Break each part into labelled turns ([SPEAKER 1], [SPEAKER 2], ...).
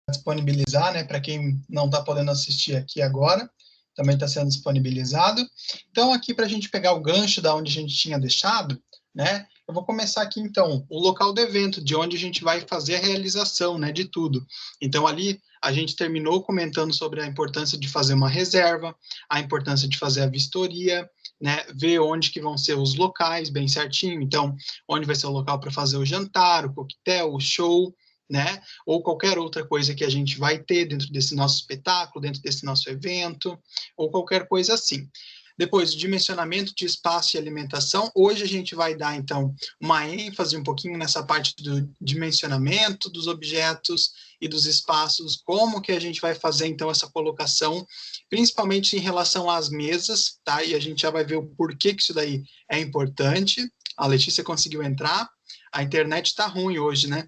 [SPEAKER 1] disponibilizar, né, para quem não está podendo assistir aqui agora, também está sendo disponibilizado. Então, aqui para a gente pegar o gancho da onde a gente tinha deixado, né, eu vou começar aqui, então, o local do evento, de onde a gente vai fazer a realização, né, de tudo. Então, ali, a gente terminou comentando sobre a importância de fazer uma reserva, a importância de fazer a vistoria, né, ver onde que vão ser os locais bem certinho, então, onde vai ser o local para fazer o jantar, o coquetel, o show, né, ou qualquer outra coisa que a gente vai ter dentro desse nosso espetáculo, dentro desse nosso evento, ou qualquer coisa assim. Depois, o dimensionamento de espaço e alimentação. Hoje a gente vai dar, então, uma ênfase um pouquinho nessa parte do dimensionamento dos objetos e dos espaços, como que a gente vai fazer, então, essa colocação, principalmente em relação às mesas, tá? E a gente já vai ver o porquê que isso daí é importante. A Letícia conseguiu entrar. A internet está ruim hoje, né?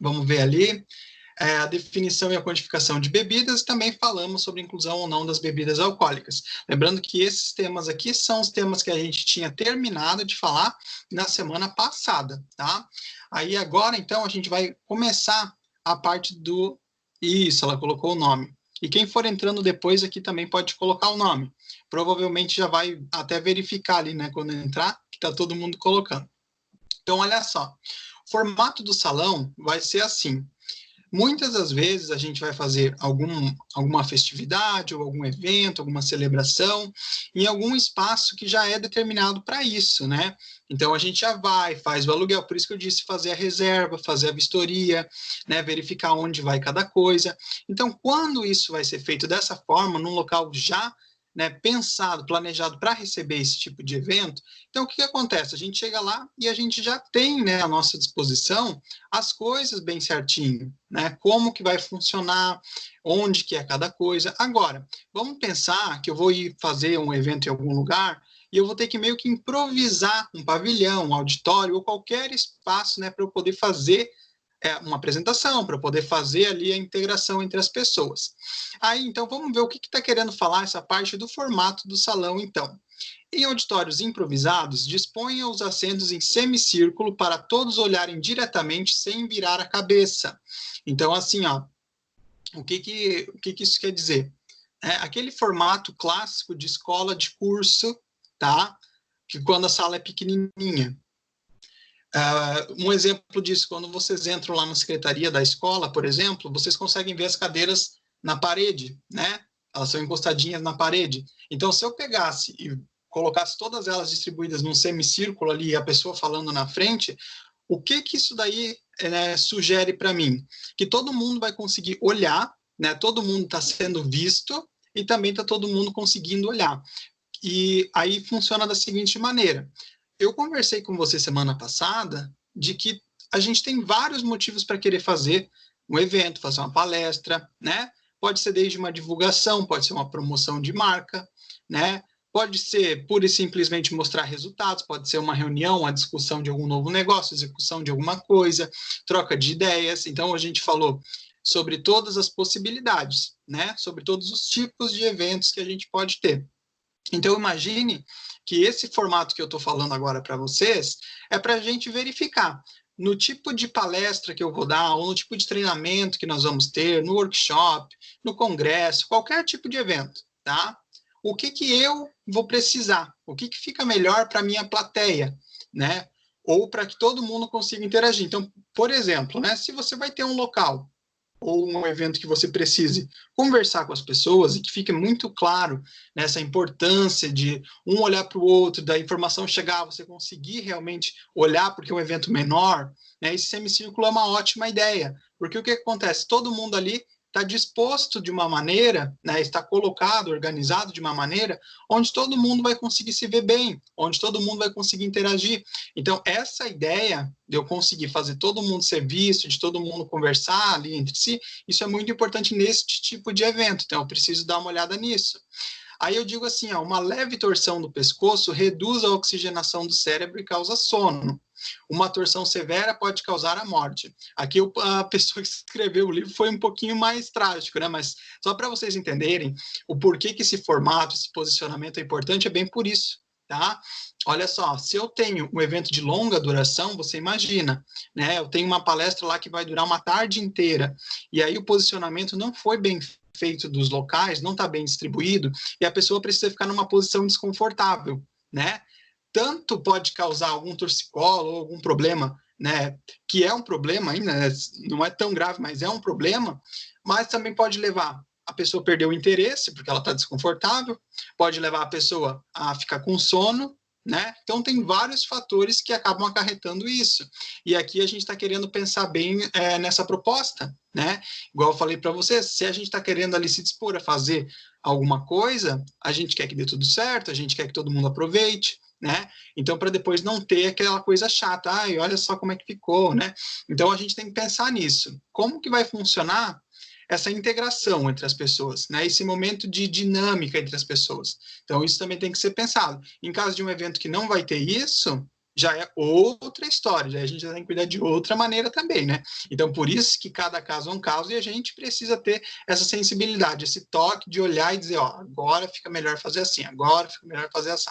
[SPEAKER 1] Vamos ver ali. A definição e a quantificação de bebidas, também falamos sobre inclusão ou não das bebidas alcoólicas. Lembrando que esses temas aqui são os temas que a gente tinha terminado de falar na semana passada, tá? Aí agora, então, a gente vai começar a parte do... Isso, ela colocou o nome. E quem for entrando depois aqui também pode colocar o nome. Provavelmente já vai até verificar ali, né, quando entrar, que está todo mundo colocando. Então, olha só. O formato do salão vai ser assim. Muitas das vezes a gente vai fazer alguma festividade ou algum evento, alguma celebração em algum espaço que já é determinado para isso, né? Então a gente já vai, faz o aluguel, por isso que eu disse fazer a reserva, fazer a vistoria, né? Verificar onde vai cada coisa. Então, quando isso vai ser feito dessa forma, num local já, né, pensado, planejado para receber esse tipo de evento, então o que acontece? A gente chega lá e a gente já tem, né, à nossa disposição as coisas bem certinho, né? Como que vai funcionar, onde que é cada coisa. Agora, vamos pensar que eu vou ir fazer um evento em algum lugar e eu vou ter que meio que improvisar um pavilhão, um auditório ou qualquer espaço, né, para eu poder fazer uma apresentação, para poder fazer ali a integração entre as pessoas. Aí, então, vamos ver o que está querendo falar essa parte do formato do salão, então. Em auditórios improvisados, disponha os assentos em semicírculo para todos olharem diretamente sem virar a cabeça. Então, assim, ó, o que isso quer dizer? Aquele formato clássico de escola de curso, tá? Que quando a sala é pequenininha. Um exemplo disso, quando vocês entram lá na secretaria da escola, por exemplo, vocês conseguem ver as cadeiras na parede, né? Elas são encostadinhas na parede. Então, se eu pegasse e colocasse todas elas distribuídas num semicírculo ali e a pessoa falando na frente, o que isso daí, né, sugere para mim? Que todo mundo vai conseguir olhar, né? Todo mundo está sendo visto e também está todo mundo conseguindo olhar. E aí funciona da seguinte maneira. Eu conversei com você semana passada de que a gente tem vários motivos para querer fazer um evento, fazer uma palestra, né? Pode ser desde uma divulgação, pode ser uma promoção de marca, né? Pode ser pura e simplesmente mostrar resultados, pode ser uma reunião, uma discussão de algum novo negócio, execução de alguma coisa, troca de ideias. Então, a gente falou sobre todas as possibilidades, né? Sobre todos os tipos de eventos que a gente pode ter. Então, imagine que esse formato que eu estou falando agora para vocês é para a gente verificar no tipo de palestra que eu vou dar, ou no tipo de treinamento que nós vamos ter, no workshop, no congresso, qualquer tipo de evento, tá? O que eu vou precisar? O que fica melhor para a minha plateia, né? Ou para que todo mundo consiga interagir. Então, por exemplo, né, se você vai ter um local ou um evento que você precise conversar com as pessoas e que fique muito claro nessa importância de um olhar para o outro, da informação chegar, você conseguir realmente olhar porque é um evento menor, né, esse semicírculo é uma ótima ideia, porque o que acontece? Todo mundo ali está disposto de uma maneira, né, está colocado, organizado de uma maneira onde todo mundo vai conseguir se ver bem, onde todo mundo vai conseguir interagir. Então, essa ideia de eu conseguir fazer todo mundo ser visto, de todo mundo conversar ali entre si, isso é muito importante nesse tipo de evento, então eu preciso dar uma olhada nisso. Aí eu digo assim, ó, uma leve torção do pescoço reduz a oxigenação do cérebro e causa sono. Uma torção severa pode causar a morte. Aqui a pessoa que escreveu o livro foi um pouquinho mais trágico, né? Mas só para vocês entenderem o porquê que esse formato, esse posicionamento é importante, é bem por isso. tá? Olha só, se eu tenho um evento de longa duração, você imagina, né? Eu tenho uma palestra lá que vai durar uma tarde inteira, e aí o posicionamento não foi bem feito dos locais, não está bem distribuído, e a pessoa precisa ficar numa posição desconfortável, né? Tanto pode causar algum torcicolo ou algum problema, né? Que é um problema ainda, né? Não é tão grave, mas é um problema, mas também pode levar a pessoa a perder o interesse, porque ela está desconfortável, pode levar a pessoa a ficar com sono, né? Então, tem vários fatores que acabam acarretando isso. E aqui a gente está querendo pensar bem nessa proposta, né? Igual eu falei para você, se a gente está querendo ali se dispor a fazer alguma coisa, a gente quer que dê tudo certo, a gente quer que todo mundo aproveite, né? Então, para depois não ter aquela coisa chata, ai, olha só como é que ficou, né? Então, a gente tem que pensar nisso. Como que vai funcionar essa integração entre as pessoas, né? Esse momento de dinâmica entre as pessoas. Então, isso também tem que ser pensado. Em caso de um evento que não vai ter isso, já é outra história, a gente já tem que cuidar de outra maneira também, né? Então, por isso que cada caso é um caso e a gente precisa ter essa sensibilidade, esse toque de olhar e dizer, ó, agora fica melhor fazer assim, agora fica melhor fazer assim.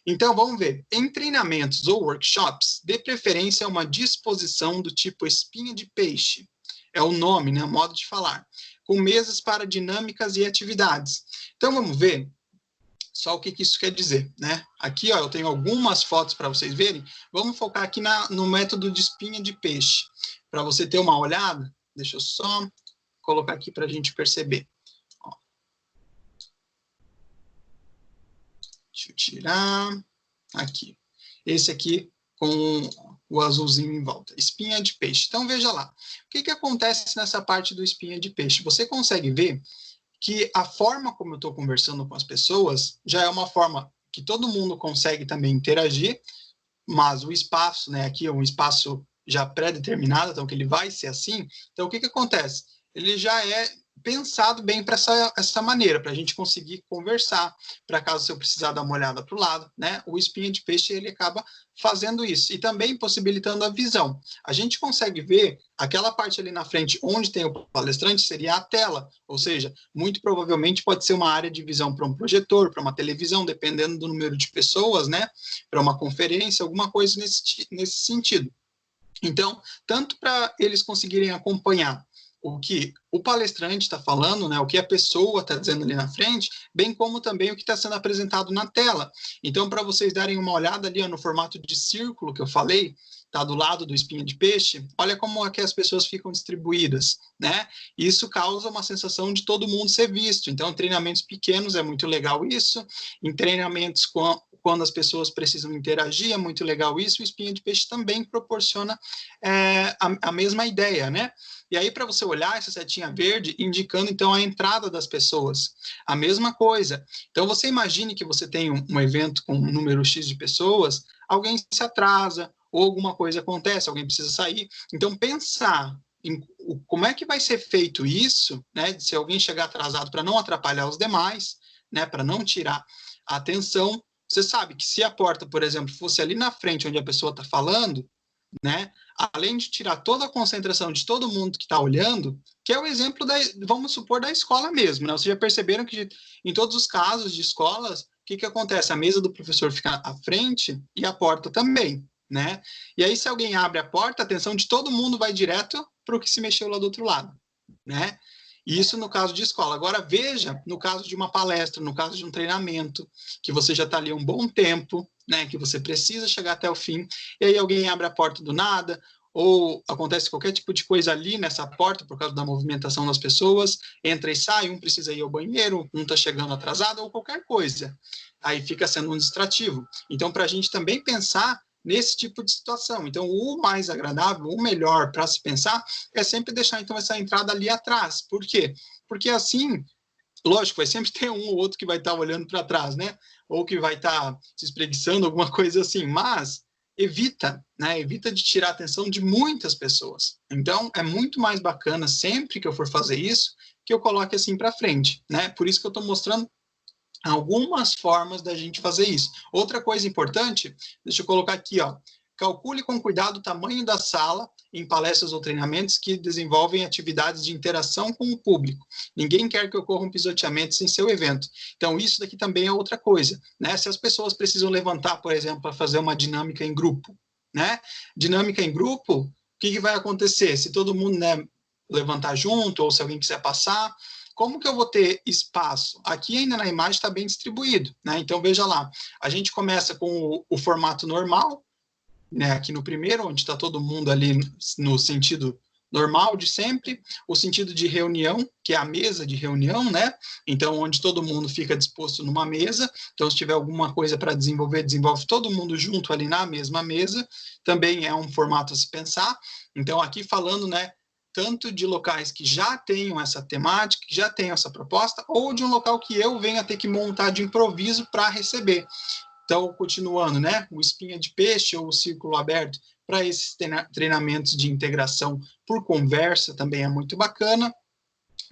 [SPEAKER 1] Então, vamos ver. Em treinamentos ou workshops, de preferência uma disposição do tipo espinha de peixe. É o nome, né? O modo de falar. Com mesas para dinâmicas e atividades. Então, vamos ver só o que isso quer dizer, né? Aqui, ó, eu tenho algumas fotos para vocês verem. Vamos focar aqui no método de espinha de peixe. Para você ter uma olhada, deixa eu só colocar aqui para a gente perceber. Ó. Deixa eu tirar aqui. Esse aqui com o azulzinho em volta. Espinha de peixe. Então, veja lá. O que acontece nessa parte do espinha de peixe? Você consegue ver que a forma como eu estou conversando com as pessoas já é uma forma que todo mundo consegue também interagir, mas o espaço, né, aqui é um espaço já pré-determinado, então que ele vai ser assim. Então, o que acontece? Ele já é pensado bem para essa maneira, para a gente conseguir conversar, para caso se eu precisar dar uma olhada para o lado, né? O espinha de peixe, ele acaba fazendo isso, e também possibilitando a visão. A gente consegue ver aquela parte ali na frente, onde tem o palestrante, seria a tela, ou seja, muito provavelmente pode ser uma área de visão para um projetor, para uma televisão, dependendo do número de pessoas, né? Para uma conferência, alguma coisa nesse sentido. Então, tanto para eles conseguirem acompanhar o que o palestrante está falando, né, o que a pessoa está dizendo ali na frente, bem como também o que está sendo apresentado na tela. Então, para vocês darem uma olhada ali ó, no formato de círculo que eu falei, está do lado do espinha de peixe, olha como é que as pessoas ficam distribuídas, né? Isso causa uma sensação de todo mundo ser visto. Então, em treinamentos pequenos é muito legal isso, em treinamentos quando as pessoas precisam interagir, é muito legal isso, o espinha de peixe também proporciona a mesma ideia, né? E aí, para você olhar essa setinha verde, indicando, então, a entrada das pessoas. A mesma coisa. Então, você imagine que você tem um evento com um número X de pessoas, alguém se atrasa, ou alguma coisa acontece, alguém precisa sair. Então, pensar em como é que vai ser feito isso, né? Se alguém chegar atrasado para não atrapalhar os demais, né? Para não tirar a atenção. Você sabe que se a porta, por exemplo, fosse ali na frente onde a pessoa está falando, né? Além de tirar toda a concentração de todo mundo que está olhando, que é o exemplo vamos supor, da escola mesmo, né? Vocês já perceberam que em todos os casos de escolas, o que acontece? A mesa do professor fica à frente e a porta também, né? E aí, se alguém abre a porta, a atenção de todo mundo vai direto para o que se mexeu lá do outro lado, né? Isso no caso de escola. Agora, veja, no caso de uma palestra, no caso de um treinamento, que você já está ali um bom tempo, né, que você precisa chegar até o fim, e aí alguém abre a porta do nada, ou acontece qualquer tipo de coisa ali nessa porta, por causa da movimentação das pessoas, entra e sai, um precisa ir ao banheiro, um está chegando atrasado, ou qualquer coisa. Aí fica sendo um distrativo. Então, para a gente também pensar nesse tipo de situação. Então, o mais agradável, o melhor para se pensar, é sempre deixar, então, essa entrada ali atrás. Por quê? Porque assim, lógico, vai sempre ter um ou outro que vai estar olhando para trás, né? Ou que vai estar se espreguiçando, alguma coisa assim, mas evita, né? Evita de tirar a atenção de muitas pessoas. Então, é muito mais bacana, sempre que eu for fazer isso, que eu coloque assim para frente, né? Por isso que eu estou mostrando algumas formas da gente fazer isso. Outra coisa importante, deixa eu colocar aqui, ó, calcule com cuidado o tamanho da sala em palestras ou treinamentos que desenvolvem atividades de interação com o público. Ninguém quer que ocorram pisoteamentos em seu evento. Então, isso daqui também é outra coisa, né? Se as pessoas precisam levantar, por exemplo, para fazer uma dinâmica em grupo, né? Dinâmica em grupo, o que vai acontecer? Se todo mundo, né, levantar junto, ou se alguém quiser passar, como que eu vou ter espaço? Aqui ainda na imagem está bem distribuído, né? Então, veja lá, a gente começa com o formato normal, né, aqui no primeiro, onde está todo mundo ali no sentido normal de sempre, o sentido de reunião, que é a mesa de reunião, né? Então, onde todo mundo fica disposto numa mesa. Então, se tiver alguma coisa para desenvolver, desenvolve todo mundo junto ali na mesma mesa. Também é um formato a se pensar. Então, aqui falando, né, tanto de locais que já tenham essa temática, que já tenham essa proposta, ou de um local que eu venha ter que montar de improviso para receber. Então, continuando, né, o espinha de peixe ou o círculo aberto para esses treinamentos de integração por conversa também é muito bacana.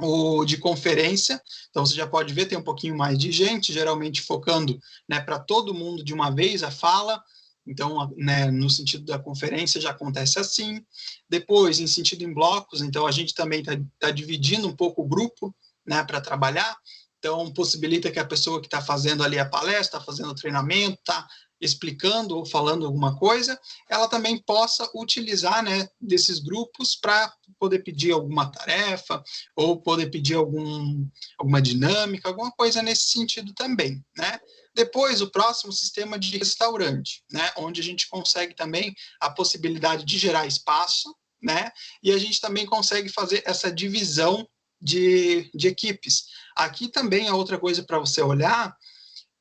[SPEAKER 1] O de conferência, então você já pode ver, tem um pouquinho mais de gente, geralmente focando, né, para todo mundo de uma vez a fala. Então, né, no sentido da conferência já acontece assim. Depois, em sentido em blocos, então a gente também tá dividindo um pouco o grupo, né, para trabalhar. Então, possibilita que a pessoa que está fazendo ali a palestra, está fazendo o treinamento, está explicando ou falando alguma coisa, ela também possa utilizar, né, desses grupos para poder pedir alguma tarefa ou poder pedir alguma dinâmica, alguma coisa nesse sentido também, né? Depois, o próximo sistema de restaurante, né, onde a gente consegue também a possibilidade de gerar espaço, né, e a gente também consegue fazer essa divisão de equipes. Aqui também é outra coisa para você olhar,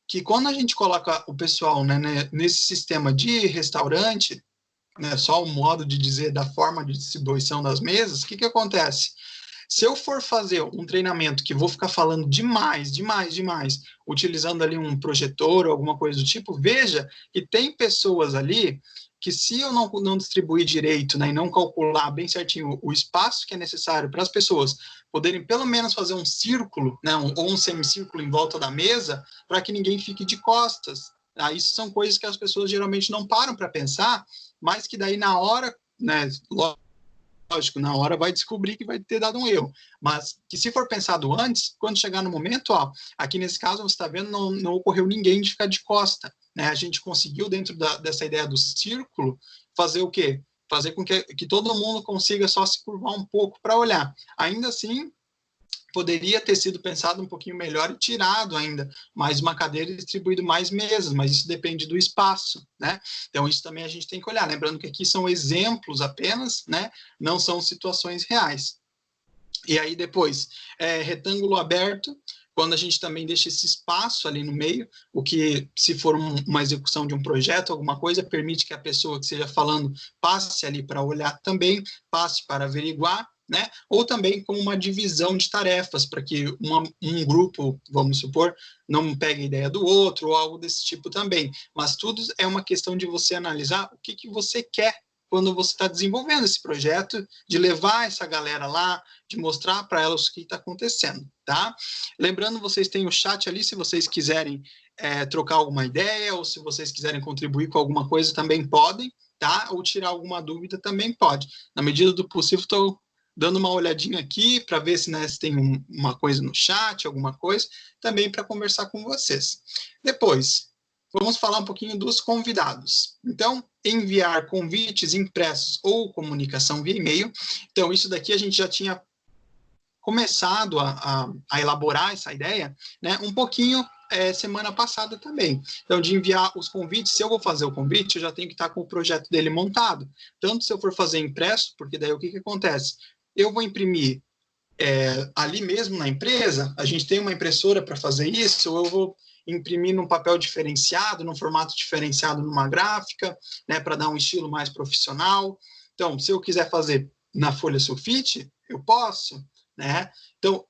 [SPEAKER 1] que quando a gente coloca o pessoal, né, nesse sistema de restaurante, né, só o modo de dizer da forma de distribuição das mesas, o que acontece? Se eu for fazer um treinamento que vou ficar falando demais, utilizando ali um projetor ou alguma coisa do tipo, veja que tem pessoas ali que se eu não distribuir direito, né, e não calcular bem certinho o espaço que é necessário para as pessoas poderem pelo menos fazer um círculo, né, ou um semicírculo em volta da mesa, para que ninguém fique de costas. Ah, isso são coisas que as pessoas geralmente não param para pensar, mas que daí na hora, né, lógico, na hora vai descobrir que vai ter dado um erro, mas que se for pensado antes, quando chegar no momento, ó, aqui nesse caso, você está vendo, não ocorreu ninguém de ficar de costa, né? A gente conseguiu, dentro dessa ideia do círculo, fazer o quê? Fazer com que todo mundo consiga só se curvar um pouco para olhar. Ainda assim, poderia ter sido pensado um pouquinho melhor e tirado ainda mais uma cadeira e distribuído mais mesas, mas isso depende do espaço, né? Então, isso também a gente tem que olhar. Lembrando que aqui são exemplos apenas, né? Não são situações reais. E aí, depois, retângulo aberto, quando a gente também deixa esse espaço ali no meio, o que, se for uma execução de um projeto, alguma coisa, permite que a pessoa que esteja falando passe ali para olhar também, passe para averiguar, né? Ou também como uma divisão de tarefas, para que um grupo, vamos supor, não pegue a ideia do outro, ou algo desse tipo também. Mas tudo é uma questão de você analisar o que você quer quando você está desenvolvendo esse projeto, de levar essa galera lá, de mostrar para elas o que está acontecendo, tá? Lembrando, vocês têm o chat ali, se vocês quiserem trocar alguma ideia, ou se vocês quiserem contribuir com alguma coisa, também podem, tá? Ou tirar alguma dúvida, também pode. Na medida do possível, estou dando uma olhadinha aqui para ver se, né, se tem uma coisa no chat, alguma coisa, também para conversar com vocês. Depois, vamos falar um pouquinho dos convidados. Então, enviar convites impressos ou comunicação via e-mail. Então, isso daqui a gente já tinha começado a elaborar essa ideia, né, um pouquinho semana passada também. Então, de enviar os convites, se eu vou fazer o convite, eu já tenho que estar com o projeto dele montado. Tanto se eu for fazer impresso, porque daí o que acontece? Eu vou imprimir ali mesmo na empresa, a gente tem uma impressora para fazer isso, ou eu vou imprimir num papel diferenciado, num formato diferenciado numa gráfica, né, para dar um estilo mais profissional. Então, se eu quiser fazer na folha sulfite, eu posso, né? Então,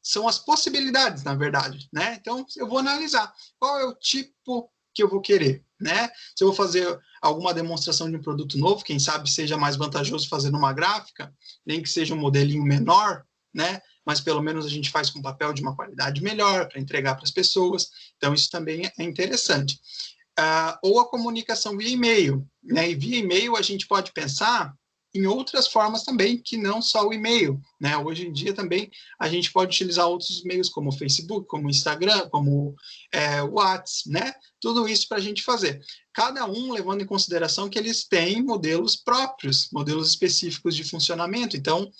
[SPEAKER 1] são as possibilidades, na verdade, né? Então, eu vou analisar qual é o tipo que eu vou querer, né? Se eu vou fazer alguma demonstração de um produto novo, quem sabe seja mais vantajoso fazer numa gráfica, nem que seja um modelinho menor, né? Mas pelo menos a gente faz com papel de uma qualidade melhor para entregar para as pessoas. Então, isso também é interessante. ou a comunicação via e-mail, né? E via e-mail a gente pode pensar em outras formas também, que não só o e-mail, né? Hoje em dia também a gente pode utilizar outros meios como o Facebook, como o Instagram, como o WhatsApp, né? Tudo isso para a gente fazer. Cada um levando em consideração que eles têm modelos próprios, modelos específicos de funcionamento. Então,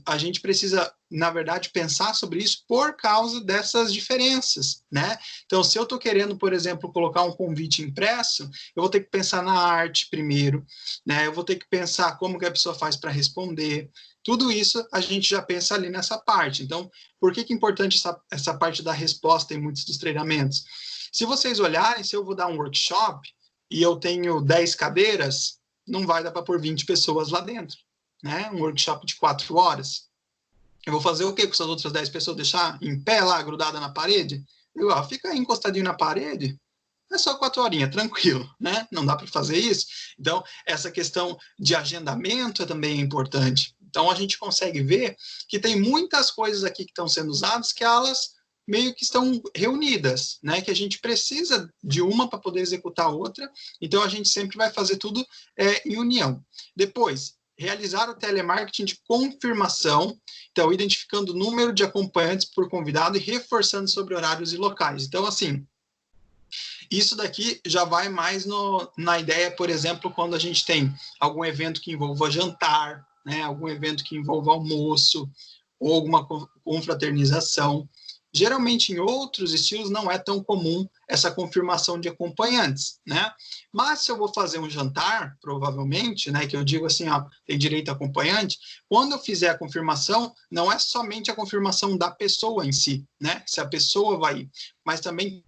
[SPEAKER 1] a gente precisa, na verdade, pensar sobre isso por causa dessas diferenças, né? Então, se eu estou querendo, por exemplo, colocar um convite impresso, eu vou ter que pensar na arte primeiro, né? Eu vou ter que pensar como que a pessoa faz para responder. Tudo isso a gente já pensa ali nessa parte. Então, por que é importante essa parte da resposta em muitos dos treinamentos? Se vocês olharem, se eu vou dar um workshop e eu tenho 10 cadeiras, não vai dar para pôr 20 pessoas lá dentro, né? Um workshop de 4 horas. Eu vou fazer o quê com essas outras 10 pessoas? Deixar em pé lá, grudada na parede? Fica aí encostadinho na parede, é só 4 horinhas, tranquilo, né? Não dá para fazer isso. Então, essa questão de agendamento também é importante. Então, a gente consegue ver que tem muitas coisas aqui que estão sendo usadas que elas meio que estão reunidas, né? Que a gente precisa de uma para poder executar a outra. Então, a gente sempre vai fazer tudo em união. Depois, realizar o telemarketing de confirmação, então, identificando o número de acompanhantes por convidado e reforçando sobre horários e locais. Então, assim, isso daqui já vai mais na ideia, por exemplo, quando a gente tem algum evento que envolva jantar, né, algum evento que envolva almoço, ou alguma confraternização. Geralmente, em outros estilos, não é tão comum essa confirmação de acompanhantes, né? Mas se eu vou fazer um jantar, provavelmente, né, que eu digo assim, ó, tem direito a acompanhante, quando eu fizer a confirmação, não é somente a confirmação da pessoa em si, né? Se a pessoa vai ir, mas também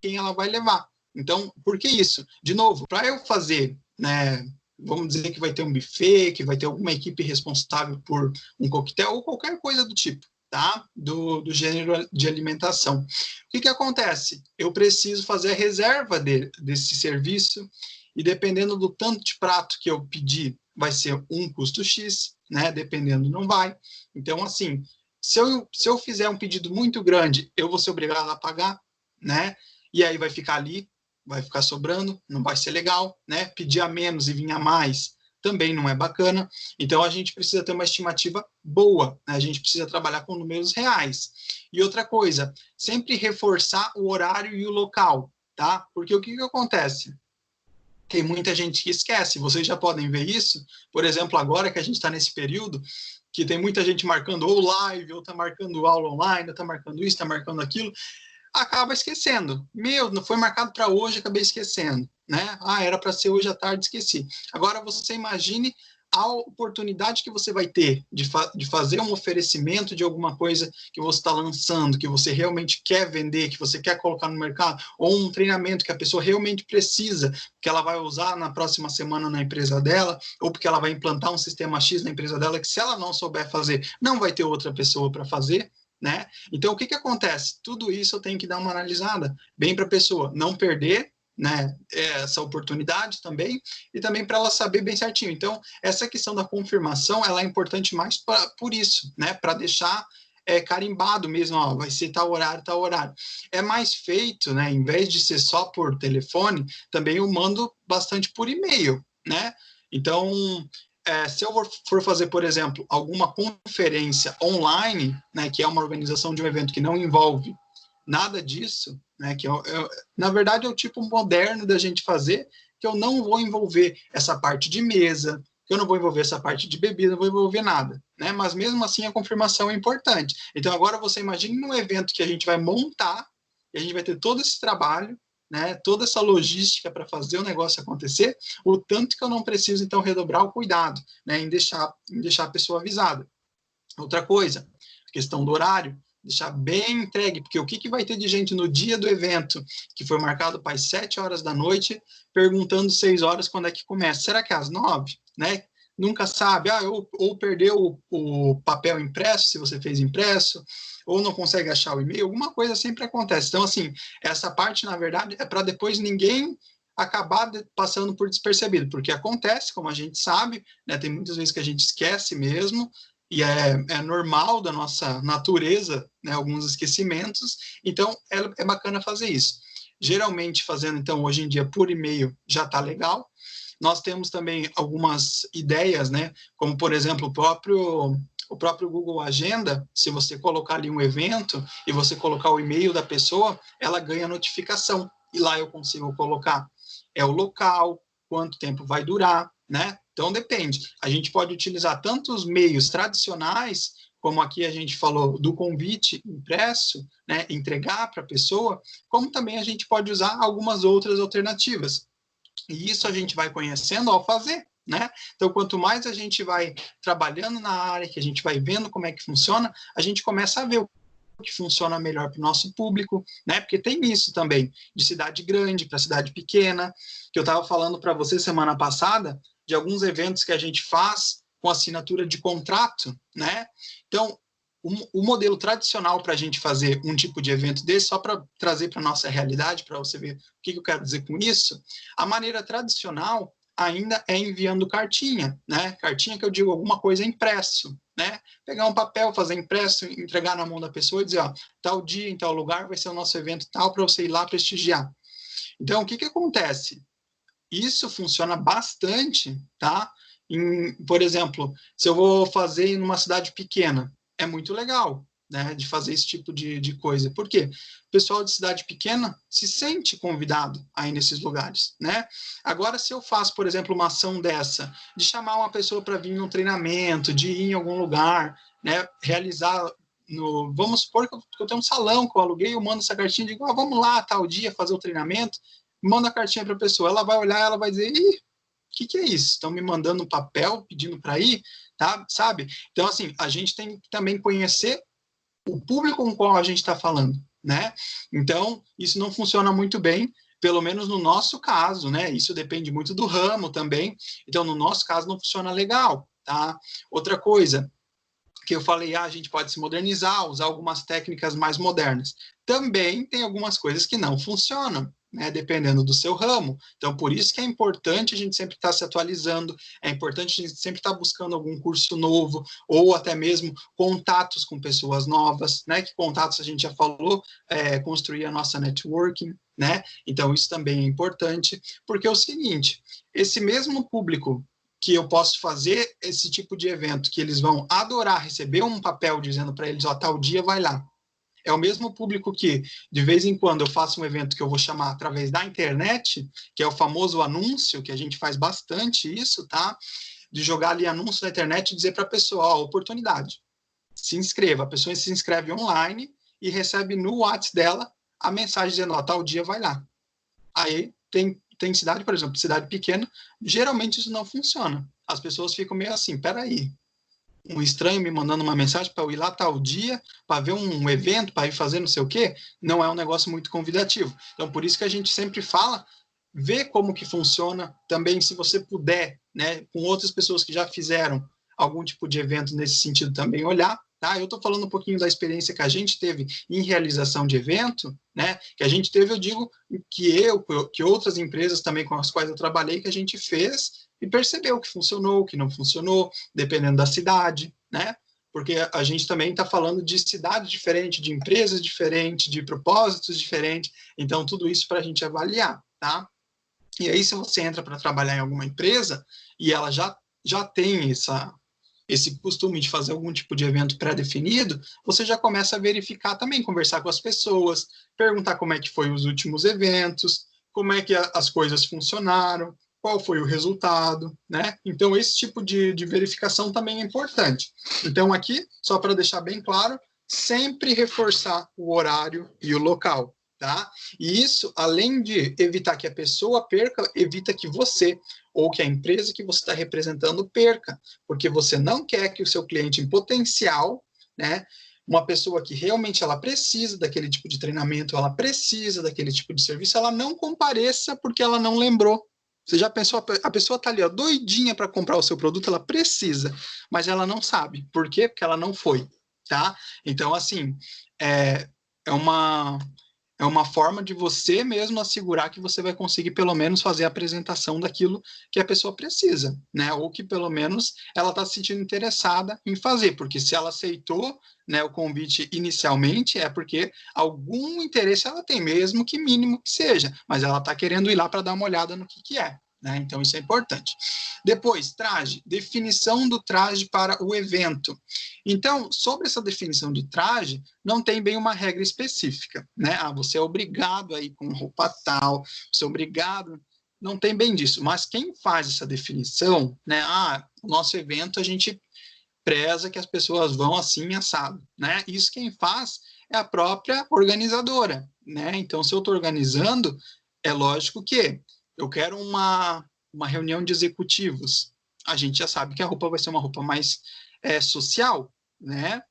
[SPEAKER 1] quem ela vai levar. Então, por que isso? De novo, para eu fazer, né, vamos dizer que vai ter um buffet, que vai ter alguma equipe responsável por um coquetel ou qualquer coisa do tipo, tá? Do gênero de alimentação. O que acontece? Eu preciso fazer a reserva desse serviço e dependendo do tanto de prato que eu pedir, vai ser um custo X, né? Dependendo, não vai. Então, assim, se eu fizer um pedido muito grande, eu vou ser obrigado a pagar, né? E aí vai ficar ali, vai ficar sobrando, não vai ser legal, né? Pedir a menos e vir a mais também não é bacana. Então, a gente precisa ter uma estimativa boa, né? A gente precisa trabalhar com números reais. E outra coisa, sempre reforçar o horário e o local, tá? Porque o que acontece? Tem muita gente que esquece, vocês já podem ver isso, por exemplo, agora que a gente está nesse período, que tem muita gente marcando ou live, ou está marcando aula online, ou está marcando isso, está marcando aquilo, acaba esquecendo. Não foi marcado para hoje, acabei esquecendo, né? Era para ser hoje à tarde, esqueci. Agora você imagine a oportunidade que você vai ter de fazer um oferecimento de alguma coisa que você está lançando, que você realmente quer vender, que você quer colocar no mercado, ou um treinamento que a pessoa realmente precisa, que ela vai usar na próxima semana na empresa dela, ou porque ela vai implantar um sistema X na empresa dela, que se ela não souber fazer, não vai ter outra pessoa para fazer, né? Então, o que acontece? Tudo isso eu tenho que dar uma analisada bem para a pessoa não perder, né, essa oportunidade também, e também para ela saber bem certinho. Então, essa questão da confirmação, ela é importante mais por isso, né, para deixar carimbado mesmo, ó, vai ser tal horário, tal horário. É mais feito, né, em vez de ser só por telefone, também eu mando bastante por e-mail, né? Então, se eu for fazer, por exemplo, alguma conferência online, né, que é uma organização de um evento que não envolve nada disso, né, que na verdade é o tipo moderno da gente fazer, que eu não vou envolver essa parte de mesa, que eu não vou envolver essa parte de bebida, não vou envolver nada, né? Mas mesmo assim a confirmação é importante. Então agora você imagine um evento que a gente vai montar, e a gente vai ter todo esse trabalho, né, toda essa logística para fazer o negócio acontecer, o tanto que eu não preciso, então, redobrar o cuidado, né, em deixar a pessoa avisada. Outra coisa, a questão do horário, deixar bem entregue, porque o que vai ter de gente no dia do evento, que foi marcado para as 7 horas da noite, perguntando 6 horas quando é que começa? Será que é às 9? Né? Nunca sabe, ou perdeu o papel impresso, se você fez impresso, ou não consegue achar o e-mail, alguma coisa sempre acontece. Então, assim, essa parte, na verdade, é para depois ninguém acabar passando por despercebido, porque acontece, como a gente sabe, né, tem muitas vezes que a gente esquece mesmo, e é normal da nossa natureza, né, alguns esquecimentos, então é bacana fazer isso. geralmente fazendo, então, hoje em dia, por e-mail, já está legal. Nós temos também algumas ideias, né? Como, por exemplo, o próprio Google Agenda, se você colocar ali um evento e você colocar o e-mail da pessoa, ela ganha notificação. E lá eu consigo colocar o local, quanto tempo vai durar, né? Então, depende. A gente pode utilizar tanto os meios tradicionais, como aqui a gente falou do convite impresso, né, entregar para a pessoa, como também a gente pode usar algumas outras alternativas. E isso a gente vai conhecendo ao fazer, né? Então, quanto mais a gente vai trabalhando na área, que a gente vai vendo como é que funciona, a gente começa a ver o que funciona melhor para o nosso público, né? Porque tem isso também, de cidade grande para cidade pequena, que eu estava falando para você semana passada, de alguns eventos que a gente faz com assinatura de contrato, né? Então, o modelo tradicional para a gente fazer um tipo de evento desse, só para trazer para a nossa realidade, para você ver o que eu quero dizer com isso, a maneira tradicional ainda é enviando cartinha, né? Cartinha que eu digo alguma coisa impresso, né? Pegar um papel, fazer impresso, entregar na mão da pessoa e dizer, ó, tal dia, em tal lugar vai ser o nosso evento tal, para você ir lá prestigiar. Então, o que acontece? Isso funciona bastante, tá? Por exemplo, se eu vou fazer em uma cidade pequena, é muito legal, né, de fazer esse tipo de coisa. Por quê? O pessoal de cidade pequena se sente convidado aí nesses lugares, né? Agora, se eu faço, por exemplo, uma ação dessa, de chamar uma pessoa para vir num treinamento, de ir em algum lugar, né, realizar vamos supor que eu tenho um salão que eu aluguei, eu mando essa cartinha e digo, vamos lá, tal dia, fazer o treinamento, manda a cartinha para a pessoa, ela vai olhar, ela vai dizer, ih, o que é isso? Estão me mandando um papel pedindo para ir, tá? Sabe? Então, assim, a gente tem que também conhecer o público com o qual a gente está falando, né? Então, isso não funciona muito bem, pelo menos no nosso caso, né? Isso depende muito do ramo também. Então, no nosso caso, não funciona legal, tá? Outra coisa que eu falei, a gente pode se modernizar, usar algumas técnicas mais modernas. Também tem algumas coisas que não funcionam, né, dependendo do seu ramo. Então, por isso que é importante a gente sempre estar se atualizando, é importante a gente sempre estar buscando algum curso novo, ou até mesmo contatos com pessoas novas, né, que contatos a gente já falou, construir a nossa networking, né, então isso também é importante, porque é o seguinte, esse mesmo público que eu posso fazer esse tipo de evento, que eles vão adorar receber um papel dizendo para eles, ó, tal dia vai lá. É o mesmo público que, de vez em quando, eu faço um evento que eu vou chamar através da internet, que é o famoso anúncio, que a gente faz bastante isso, tá? De jogar ali anúncio na internet e dizer para a pessoa, ó, oportunidade, se inscreva. A pessoa se inscreve online e recebe no WhatsApp dela a mensagem dizendo, ó, tal dia vai lá. Aí tem cidade, por exemplo, cidade pequena, geralmente isso não funciona. As pessoas ficam meio assim, peraí, um estranho me mandando uma mensagem para eu ir lá tal dia, para ver um evento, para ir fazer não sei o quê, não é um negócio muito convidativo. Então, por isso que a gente sempre fala, vê como que funciona, também se você puder, né, com outras pessoas que já fizeram algum tipo de evento nesse sentido também olhar, tá? Eu estou falando um pouquinho da experiência que a gente teve em realização de evento, né? Que a gente teve, eu digo, que outras empresas também com as quais eu trabalhei, que a gente fez e percebeu o que funcionou, o que não funcionou, dependendo da cidade, né? Porque a gente também está falando de cidades diferentes, de empresas diferentes, de propósitos diferentes, então tudo isso para a gente avaliar, tá? E aí, se você entra para trabalhar em alguma empresa e ela já tem esse costume de fazer algum tipo de evento pré-definido, você já começa a verificar também, conversar com as pessoas, perguntar como é que foi os últimos eventos, como é que as coisas funcionaram, qual foi o resultado, né? Então, esse tipo de verificação também é importante. Então, aqui, só para deixar bem claro, sempre reforçar o horário e o local, tá? E isso, além de evitar que a pessoa perca, evita que você ou que a empresa que você está representando perca, porque você não quer que o seu cliente em potencial, né, uma pessoa que realmente ela precisa daquele tipo de treinamento, ela precisa daquele tipo de serviço, ela não compareça porque ela não lembrou. Você já pensou, a pessoa está ali, ó, doidinha para comprar o seu produto, ela precisa, mas ela não sabe. Por quê? Porque ela não foi, tá? Então, assim, é uma É uma forma de você mesmo assegurar que você vai conseguir pelo menos fazer a apresentação daquilo que a pessoa precisa, né? Ou que pelo menos ela está se sentindo interessada em fazer, porque se ela aceitou, né, o convite inicialmente, é porque algum interesse ela tem, mesmo que mínimo que seja, mas ela está querendo ir lá para dar uma olhada no que é. Né? Então, isso é importante. Depois, traje, definição do traje para o evento. Então, sobre essa definição de traje, não tem bem uma regra específica, né? Ah, você é obrigado a ir com roupa tal, você é obrigado... Não tem bem disso, mas quem faz essa definição, né? Ah, o nosso evento a gente preza que as pessoas vão assim, assado, né? Isso quem faz é a própria organizadora, né? Então, se eu estou organizando, é lógico que eu quero uma reunião de executivos. A gente já sabe que a roupa vai ser uma roupa mais social, né?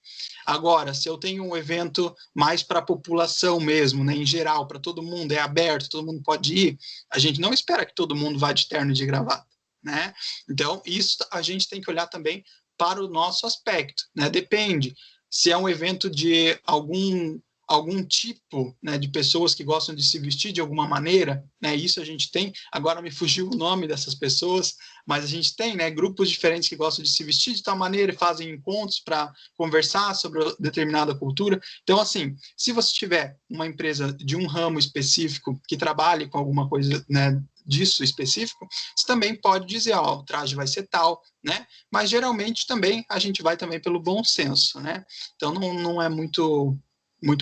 [SPEAKER 1] Agora, se eu tenho um evento mais para a população mesmo, né, em geral, para todo mundo, é aberto, todo mundo pode ir, a gente não espera que todo mundo vá de terno e de gravata, né? Então, isso a gente tem que olhar também para o nosso aspecto, né? Depende. Se é um evento de algum tipo, né, de pessoas que gostam de se vestir de alguma maneira, né, isso a gente tem, agora me fugiu o nome dessas pessoas, mas a gente tem, né, grupos diferentes que gostam de se vestir de tal maneira e fazem encontros para conversar sobre determinada cultura. Então, assim, se você tiver uma empresa de um ramo específico que trabalhe com alguma coisa, né, disso específico, você também pode dizer, ó, o traje vai ser tal, né? Mas geralmente também a gente vai também pelo bom senso, né? Então não é muito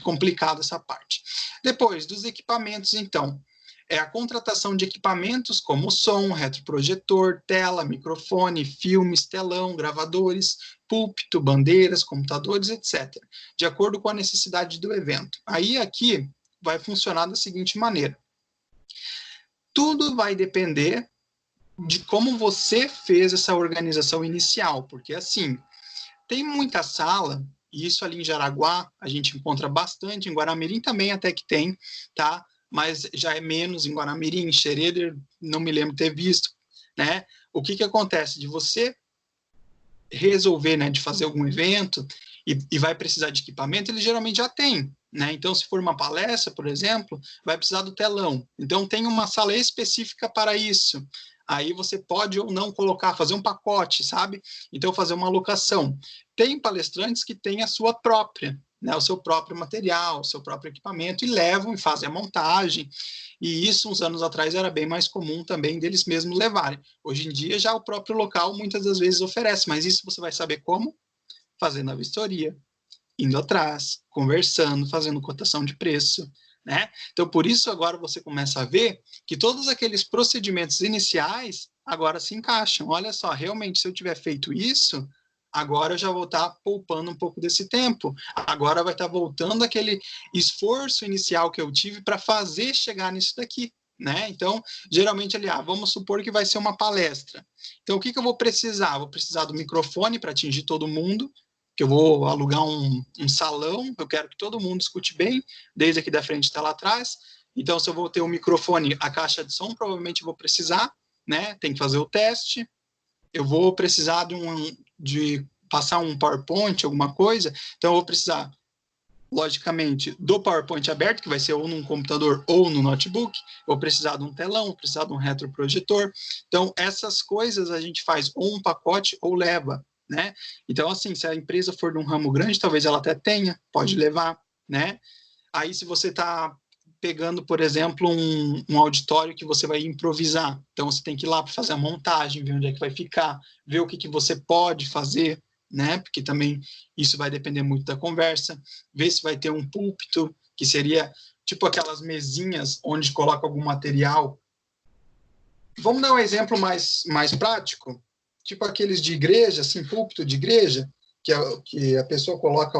[SPEAKER 1] complicado essa parte. Depois, dos equipamentos, então, é a contratação de equipamentos como som, retroprojetor, tela, microfone, filmes, telão, gravadores, púlpito, bandeiras, computadores, etc., de acordo com a necessidade do evento. Aí, aqui, vai funcionar da seguinte maneira. Tudo vai depender de como você fez essa organização inicial, porque, assim, tem muita sala, e isso ali em Jaraguá a gente encontra bastante, em Guaramirim também até que tem, tá? Mas já é menos em Guaramirim, em Xereder, não me lembro ter visto, né? O que acontece? De você resolver, né, de fazer algum evento e vai precisar de equipamento, ele geralmente já tem, né? Então, se for uma palestra, por exemplo, vai precisar do telão. Então, tem uma sala específica para isso. Aí você pode ou não colocar, fazer um pacote, sabe? Então, fazer uma alocação. Tem palestrantes que têm a sua própria, né? O seu próprio material, o seu próprio equipamento, e levam e fazem a montagem. E isso, uns anos atrás, era bem mais comum também deles mesmos levarem. Hoje em dia, já o próprio local, muitas das vezes, oferece. Mas isso você vai saber como? Fazendo a vistoria, indo atrás, conversando, fazendo cotação de preço, né? Então, por isso, agora você começa a ver que todos aqueles procedimentos iniciais agora se encaixam. Olha só, realmente, se eu tiver feito isso, agora eu já vou estar poupando um pouco desse tempo. Agora vai estar voltando aquele esforço inicial que eu tive para fazer chegar nisso daqui. Né? Então, geralmente, ali, vamos supor que vai ser uma palestra. Então, o que eu vou precisar? Vou precisar do microfone para atingir todo mundo, que eu vou alugar um salão, eu quero que todo mundo escute bem, desde aqui da frente até lá atrás. Então, se eu vou ter um microfone, a caixa de som, provavelmente eu vou precisar, né? Tem que fazer o teste. Eu vou precisar de passar um PowerPoint, alguma coisa, então eu vou precisar, logicamente, do PowerPoint aberto, que vai ser ou num computador ou no notebook, eu vou precisar de um telão, vou precisar de um retroprojetor. Então, essas coisas a gente faz ou um pacote ou leva, né? Então, assim, se a empresa for de um ramo grande, talvez ela até tenha, pode levar, né? Aí, se você está pegando, por exemplo, um auditório que você vai improvisar, então você tem que ir lá para fazer a montagem, ver onde é que vai ficar, ver o que você pode fazer, né? Porque também isso vai depender muito da conversa, ver se vai ter um púlpito, que seria tipo aquelas mesinhas onde coloca algum material. Vamos dar um exemplo mais prático, tipo aqueles de igreja, assim, púlpito de igreja, que a pessoa coloca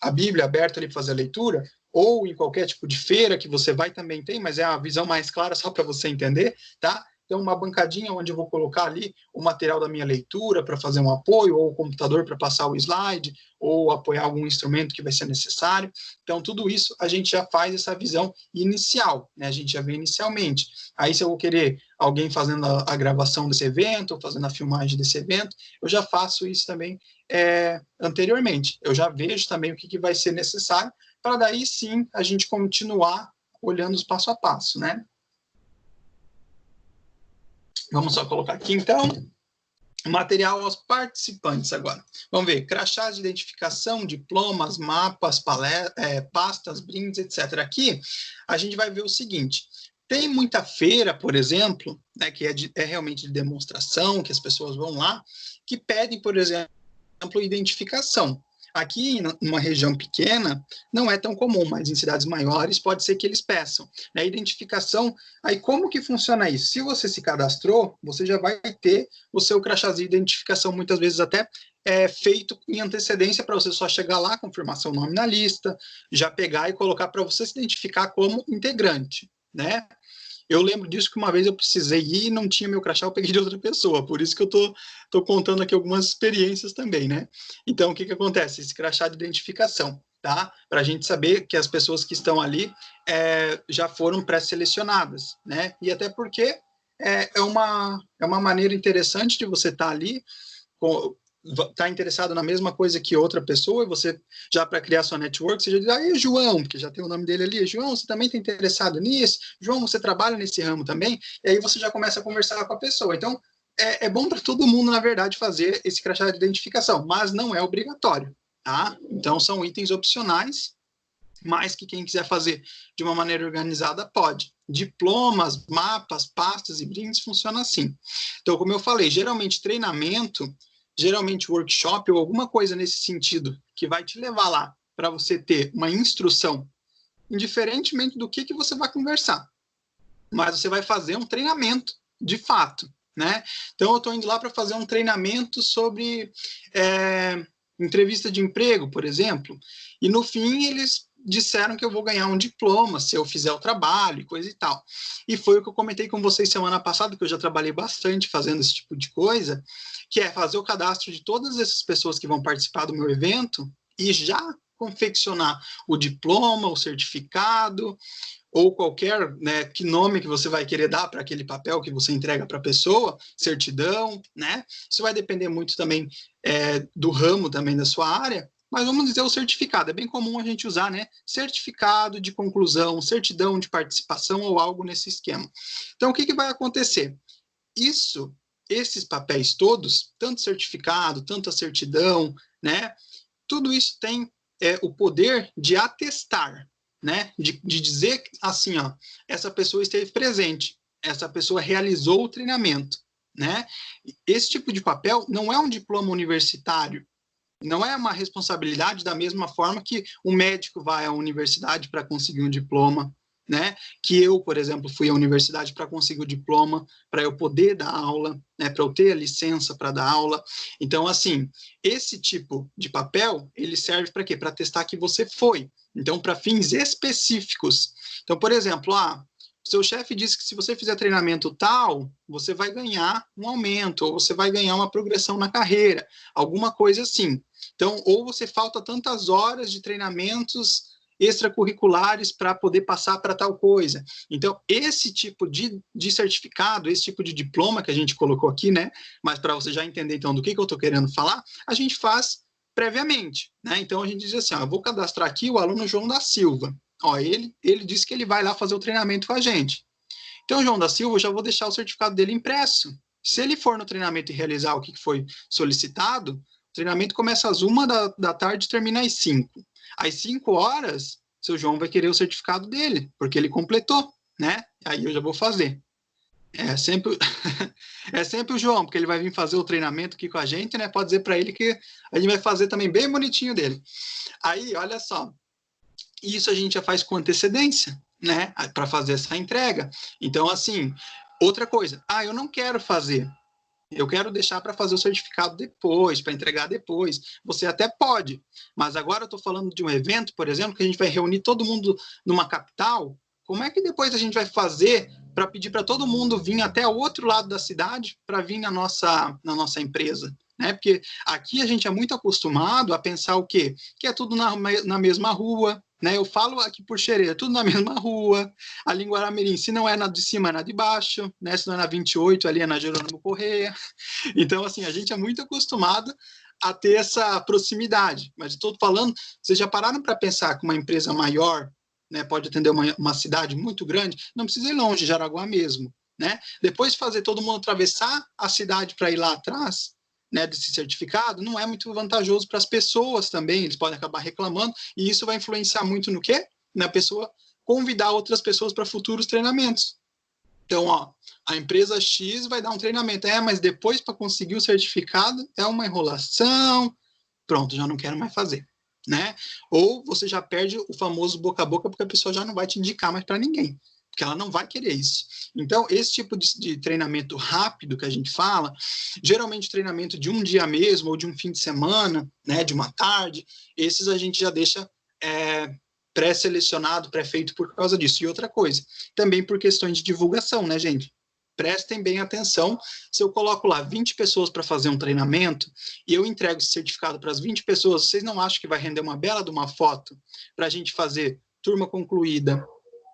[SPEAKER 1] a Bíblia aberta ali para fazer a leitura, ou em qualquer tipo de feira que você vai também tem, mas é a visão mais clara só para você entender, tá? Então, uma bancadinha onde eu vou colocar ali o material da minha leitura para fazer um apoio, ou o computador para passar o slide, ou apoiar algum instrumento que vai ser necessário. Então, tudo isso a gente já faz essa visão inicial, né? A gente já vê inicialmente. Aí, se eu vou querer alguém fazendo a gravação desse evento, ou fazendo a filmagem desse evento, eu já faço isso também anteriormente. Eu já vejo também o que vai ser necessário para daí sim a gente continuar olhando os passo a passo, né? Vamos só colocar aqui, então, material aos participantes agora. Vamos ver, crachás de identificação, diplomas, mapas, pastas, brindes, etc. Aqui, a gente vai ver o seguinte, tem muita feira, por exemplo, né, que é realmente de demonstração, que as pessoas vão lá, que pedem, por exemplo, identificação. Aqui, numa região pequena, não é tão comum, mas em cidades maiores pode ser que eles peçam. Né? Identificação, aí como que funciona isso? Se você se cadastrou, você já vai ter o seu crachazinho de identificação, muitas vezes até feito em antecedência para você só chegar lá, confirmar seu nome na lista, já pegar e colocar para você se identificar como integrante, né? Eu lembro disso que uma vez eu precisei ir e não tinha meu crachá, eu peguei de outra pessoa. Por isso que eu tô contando aqui algumas experiências também, né? Então, o que acontece? Esse crachá de identificação, tá? Para a gente saber que as pessoas que estão ali já foram pré-selecionadas, né? E até porque é uma maneira interessante de você estar ali, está interessado na mesma coisa que outra pessoa, e você, já para criar sua network, você já diz, aí, João, porque já tem o nome dele ali, João, você também está interessado nisso? João, você trabalha nesse ramo também? E aí você já começa a conversar com a pessoa. Então, é bom para todo mundo, na verdade, fazer esse crachá de identificação, mas não é obrigatório, tá? Então, são itens opcionais, mas que quem quiser fazer de uma maneira organizada pode. Diplomas, mapas, pastas e brindes funciona assim. Então, como eu falei, geralmente treinamento, geralmente workshop ou alguma coisa nesse sentido que vai te levar lá para você ter uma instrução, indiferentemente do que você vai conversar. Mas você vai fazer um treinamento, de fato, né? Então, eu estou indo lá para fazer um treinamento sobre entrevista de emprego, por exemplo, e no fim eles disseram que eu vou ganhar um diploma se eu fizer o trabalho, coisa e tal. E foi o que eu comentei com vocês semana passada, que eu já trabalhei bastante fazendo esse tipo de coisa, que é fazer o cadastro de todas essas pessoas que vão participar do meu evento e já confeccionar o diploma, o certificado, ou qualquer, né, que nome que você vai querer dar para aquele papel que você entrega para a pessoa, certidão, né? Isso vai depender muito também do ramo também da sua área, mas vamos dizer o certificado, é bem comum a gente usar, né? Certificado de conclusão, certidão de participação ou algo nesse esquema. Então, o que vai acontecer? Esses papéis todos, tanto certificado, tanto a certidão, né? Tudo isso tem o poder de atestar, né? De dizer assim, ó, essa pessoa esteve presente, essa pessoa realizou o treinamento, né? Esse tipo de papel não é um diploma universitário, não é uma responsabilidade da mesma forma que um médico vai à universidade para conseguir um diploma, né? Que eu, por exemplo, fui à universidade para conseguir o diploma, para eu poder dar aula, né? Para eu ter a licença para dar aula. Então, assim, esse tipo de papel, ele serve para quê? Para testar que você foi. Então, para fins específicos. Então, por exemplo, seu chefe disse que se você fizer treinamento tal, você vai ganhar um aumento, ou você vai ganhar uma progressão na carreira, alguma coisa assim. Então, ou você falta tantas horas de treinamentos extracurriculares para poder passar para tal coisa. Então, esse tipo de certificado, esse tipo de diploma que a gente colocou aqui, né? Mas para você já entender, então, do que eu estou querendo falar, a gente faz previamente, né? Então, a gente diz assim, eu vou cadastrar aqui o aluno João da Silva. Ele disse que ele vai lá fazer o treinamento com a gente. Então, João da Silva, eu já vou deixar o certificado dele impresso. Se ele for no treinamento e realizar o que foi solicitado, o treinamento começa às 1 da tarde e termina às 5. Às 5 horas, seu João vai querer o certificado dele, porque ele completou, né? Aí eu já vou fazer. É sempre, é sempre o João, porque ele vai vir fazer o treinamento aqui com a gente, né? Pode dizer para ele que a gente vai fazer também bem bonitinho dele. Aí, olha só, isso a gente já faz com antecedência, né? Para fazer essa entrega. Então, assim, outra coisa, eu não quero fazer. Eu quero deixar para fazer o certificado depois, para entregar depois. Você até pode, mas agora eu estou falando de um evento, por exemplo, que a gente vai reunir todo mundo numa capital. Como é que depois a gente vai fazer para pedir para todo mundo vir até o outro lado da cidade para vir na nossa empresa? Né? Porque aqui a gente é muito acostumado a pensar o quê? Que é tudo na mesma rua, né? Eu falo aqui por Xerê, tudo na mesma rua. Ali em Guaramirim, se não é na de cima, é na de baixo, né? Se não é na 28, ali é na Jerônimo Correia. Então, assim, a gente é muito acostumado a ter essa proximidade. Mas estou falando, vocês já pararam para pensar que uma empresa maior, né, pode atender uma cidade muito grande, não precisa ir longe, Jaraguá mesmo, né? Depois de fazer todo mundo atravessar a cidade para ir lá atrás, né, desse certificado, não é muito vantajoso para as pessoas também, eles podem acabar reclamando, e isso vai influenciar muito no quê? Na pessoa convidar outras pessoas para futuros treinamentos. Então, ó, a empresa X vai dar um treinamento, mas depois para conseguir o certificado é uma enrolação, pronto, já não quero mais fazer, né? Ou você já perde o famoso boca a boca porque a pessoa já não vai te indicar mais para ninguém, porque ela não vai querer isso. Então, esse tipo de treinamento rápido que a gente fala, geralmente treinamento de um dia mesmo ou de um fim de semana, né, de uma tarde, esses a gente já deixa pré-selecionado, pré-feito por causa disso. E outra coisa, também por questões de divulgação, né, gente? Prestem bem atenção, se eu coloco lá 20 pessoas para fazer um treinamento e eu entrego esse certificado para as 20 pessoas, vocês não acham que vai render uma bela de uma foto para a gente fazer turma concluída,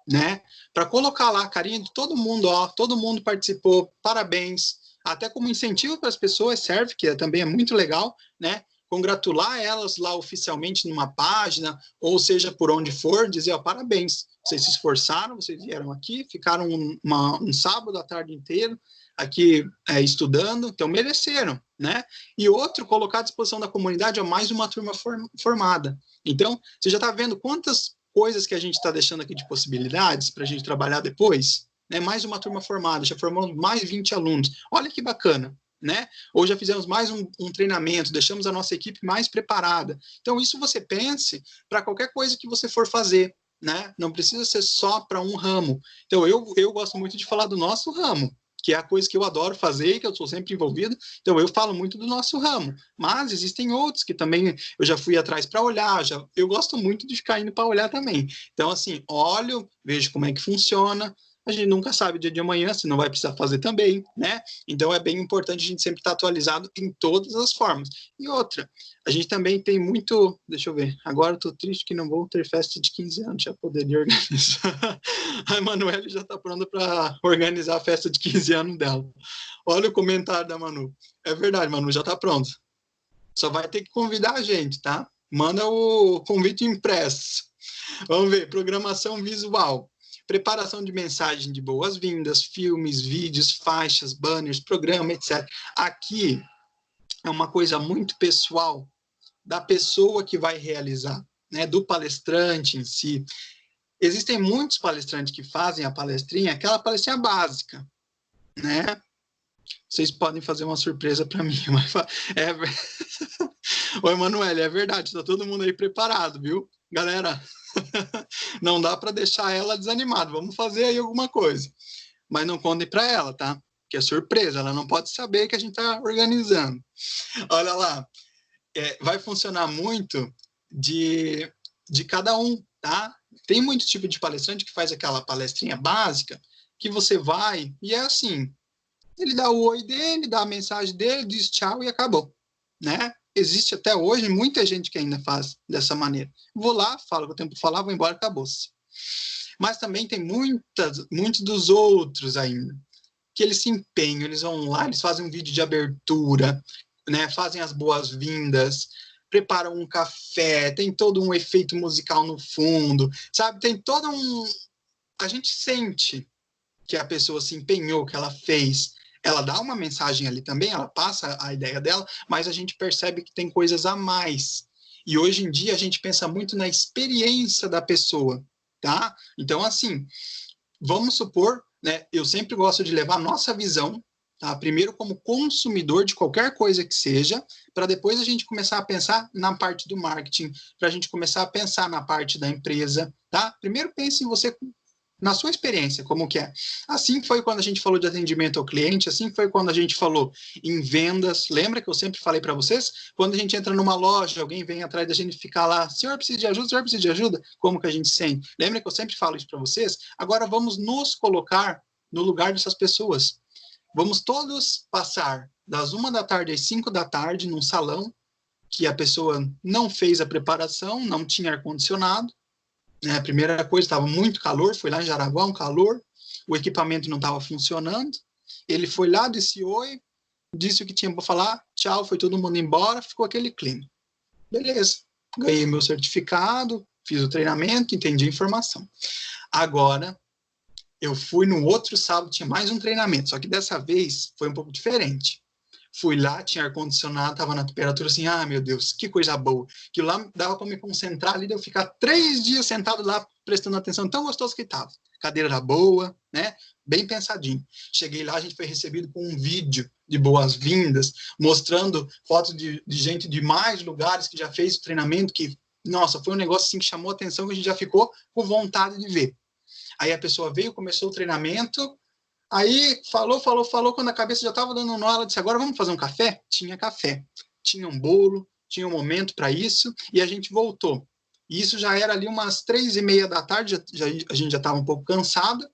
[SPEAKER 1] né? Para colocar lá a carinha de todo mundo, ó, todo mundo participou, parabéns, até como incentivo para as pessoas serve, que também é muito legal, né? Congratular elas lá oficialmente numa página, ou seja, por onde for, dizer, ó, parabéns, vocês se esforçaram, vocês vieram aqui, ficaram um sábado a tarde inteiro aqui estudando, então mereceram, né? E outro, colocar à disposição da comunidade, ó, mais uma turma formada. Então, você já está vendo quantas coisas que a gente está deixando aqui de possibilidades para a gente trabalhar depois, né? Mais uma turma formada, já formamos mais 20 alunos. Olha que bacana, né? Ou já fizemos mais um treinamento, deixamos a nossa equipe mais preparada. Então, isso você pense para qualquer coisa que você for fazer, né? Não precisa ser só para um ramo. Então, eu gosto muito de falar do nosso ramo, que é a coisa que eu adoro fazer e que eu sou sempre envolvido. Então, eu falo muito do nosso ramo. Mas existem outros que também eu já fui atrás para olhar. Eu gosto muito de ficar indo para olhar também. Então, assim, olho, vejo como é que funciona. A gente nunca sabe o dia de amanhã, se não vai precisar fazer também, né? Então, é bem importante a gente sempre estar atualizado em todas as formas. E outra, a gente também tem muito... Deixa eu ver. Agora eu tô triste que não vou ter festa de 15 anos, já poderia organizar. A Emanuele já está pronta para organizar a festa de 15 anos dela. Olha o comentário da Manu. É verdade, Manu, já está pronto. Só vai ter que convidar a gente, tá? Manda o convite impresso. Vamos ver. Programação visual. Preparação de mensagem de boas-vindas, filmes, vídeos, faixas, banners, programa, etc. Aqui é uma coisa muito pessoal da pessoa que vai realizar, né? Do palestrante em si. Existem muitos palestrantes que fazem a palestrinha, aquela palestrinha básica, né? Vocês podem fazer uma surpresa para mim, mas Oi, Emanuele, é verdade, está todo mundo aí preparado, viu? Galera, não dá para deixar ela desanimada, vamos fazer aí alguma coisa. Mas não contem para ela, tá? Que é surpresa, ela não pode saber que a gente está organizando. Olha lá, vai funcionar muito de cada um, tá? Tem muito tipo de palestrante que faz aquela palestrinha básica, que você vai e é assim, ele dá o oi dele, dá a mensagem dele, diz tchau e acabou, né? Existe até hoje muita gente que ainda faz dessa maneira. Vou lá, falo o que eu tenho para falar, vou embora, acabou-se. Mas também tem muitos dos outros ainda, que eles se empenham, eles vão lá, eles fazem um vídeo de abertura, né? Fazem as boas-vindas, preparam um café, tem todo um efeito musical no fundo, sabe? Tem todo um... A gente sente que a pessoa se empenhou, que ela fez. Ela dá uma mensagem ali também, ela passa a ideia dela, mas a gente percebe que tem coisas a mais. E hoje em dia a gente pensa muito na experiência da pessoa, tá? Então, assim, vamos supor, né? Eu sempre gosto de levar a nossa visão, tá? Primeiro como consumidor de qualquer coisa que seja, para depois a gente começar a pensar na parte do marketing, para a gente começar a pensar na parte da empresa, tá? Primeiro pense em você, na sua experiência, como que é. Assim foi quando a gente falou de atendimento ao cliente, assim foi quando a gente falou em vendas. Lembra que eu sempre falei para vocês? Quando a gente entra numa loja, alguém vem atrás da gente ficar lá, senhor precisa de ajuda, senhor precisa de ajuda? Como que a gente sente? Lembra que eu sempre falo isso para vocês? Agora vamos nos colocar no lugar dessas pessoas. Vamos todos passar das 1 da tarde às 5 da tarde num salão que a pessoa não fez a preparação, não tinha ar-condicionado. A primeira coisa, estava muito calor, foi lá em Jaraguá, um calor, o equipamento não estava funcionando, ele foi lá, disse oi, disse o que tinha para falar, tchau, foi todo mundo embora, ficou aquele clima. Beleza, ganhei meu certificado, fiz o treinamento, entendi a informação. Agora, eu fui no outro sábado, tinha mais um treinamento, só que dessa vez foi um pouco diferente. Fui lá, tinha ar-condicionado, estava na temperatura assim, meu Deus, que coisa boa. Que lá dava para me concentrar ali, de eu ficar 3 dias sentado lá, prestando atenção, tão gostoso que estava. Cadeira era boa, né? Bem pensadinho. Cheguei lá, a gente foi recebido com um vídeo de boas-vindas, mostrando fotos de gente de mais lugares que já fez o treinamento, que, nossa, foi um negócio assim que chamou a atenção, que a gente já ficou com vontade de ver. Aí a pessoa veio, começou o treinamento, aí falou, quando a cabeça já estava dando um nó, ela disse, agora vamos fazer um café? Tinha café, tinha um bolo, tinha um momento para isso, e a gente voltou. E isso já era ali umas 3:30 da tarde, a gente já estava um pouco cansado,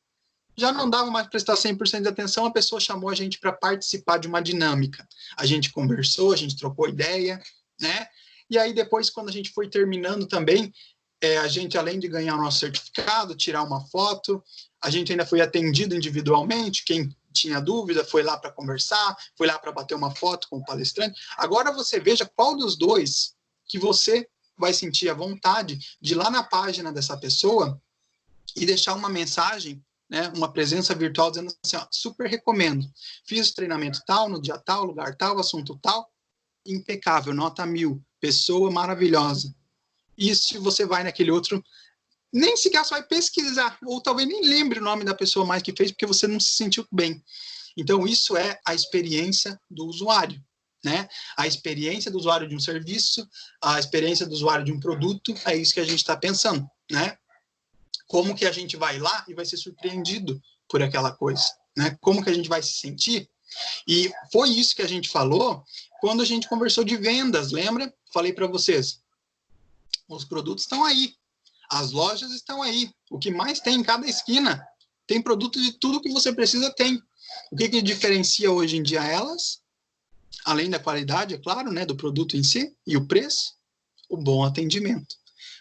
[SPEAKER 1] já não dava mais para prestar 100% de atenção, a pessoa chamou a gente para participar de uma dinâmica. A gente conversou, a gente trocou ideia, né? E aí depois, quando a gente foi terminando também, a gente, além de ganhar o nosso certificado, tirar uma foto, a gente ainda foi atendido individualmente, quem tinha dúvida foi lá para conversar, foi lá para bater uma foto com o palestrante. Agora você veja qual dos dois que você vai sentir a vontade de ir lá na página dessa pessoa e deixar uma mensagem, né, uma presença virtual dizendo assim, ó, super recomendo, fiz o treinamento tal, no dia tal, lugar tal, assunto tal, impecável, nota 1000, pessoa maravilhosa. E se você vai naquele outro, nem sequer você vai pesquisar, ou talvez nem lembre o nome da pessoa mais que fez, porque você não se sentiu bem. Então, isso é a experiência do usuário, né? A experiência do usuário de um serviço, a experiência do usuário de um produto, é isso que a gente está pensando, né? Como que a gente vai lá e vai ser surpreendido por aquela coisa, né? Como que a gente vai se sentir? E foi isso que a gente falou quando a gente conversou de vendas, lembra? Falei para vocês, os produtos estão aí, as lojas estão aí, o que mais tem em cada esquina, tem produto de tudo que você precisa, tem. O que diferencia hoje em dia elas? Além da qualidade, é claro, né, do produto em si e o preço, o bom atendimento.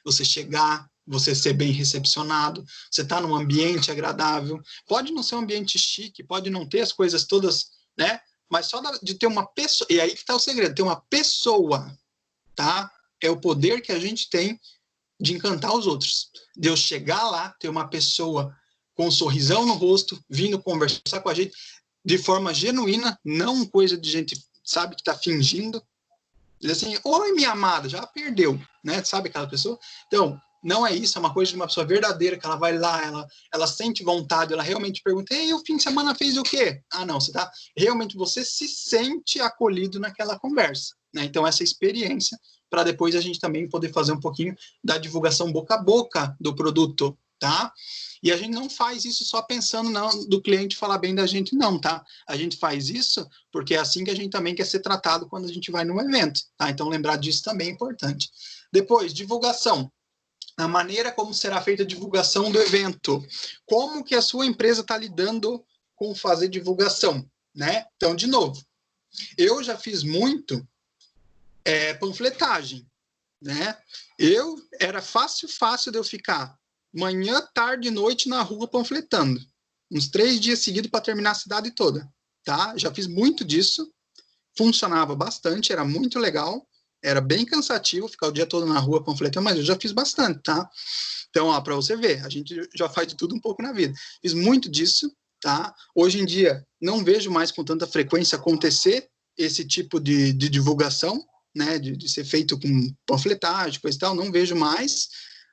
[SPEAKER 1] Você chegar, você ser bem recepcionado, você tá num ambiente agradável, pode não ser um ambiente chique, pode não ter as coisas todas, né, mas só de ter uma pessoa, e aí que está o segredo, ter uma pessoa, tá? É o poder que a gente tem de encantar os outros. De eu chegar lá, ter uma pessoa com um sorrisão no rosto, vindo conversar com a gente de forma genuína, não coisa de gente, sabe, que está fingindo. Diz assim, oi, minha amada, já perdeu, né? Sabe aquela pessoa? Então, não é isso, é uma coisa de uma pessoa verdadeira, que ela vai lá, ela sente vontade, ela realmente pergunta, ei, o fim de semana fez o quê? Ah, não, realmente você se sente acolhido naquela conversa, né? Então, essa experiência, para depois a gente também poder fazer um pouquinho da divulgação boca a boca do produto, tá? E a gente não faz isso só pensando do cliente falar bem da gente, não, tá? A gente faz isso porque é assim que a gente também quer ser tratado quando a gente vai num evento, tá? Então, lembrar disso também é importante. Depois, divulgação. A maneira como será feita a divulgação do evento. Como que a sua empresa está lidando com fazer divulgação, né? Então, de novo, eu já fiz muito panfletagem, né? Era fácil de eu ficar manhã, tarde e noite na rua panfletando. Uns 3 dias seguidos para terminar a cidade toda, tá? Já fiz muito disso, funcionava bastante, era muito legal, era bem cansativo ficar o dia todo na rua panfletando, mas eu já fiz bastante, tá? Então, ó, para você ver, a gente já faz de tudo um pouco na vida. Fiz muito disso, tá? Hoje em dia, não vejo mais com tanta frequência acontecer esse tipo de divulgação, né? De ser feito com panfletagem, coisa e tal, não vejo mais,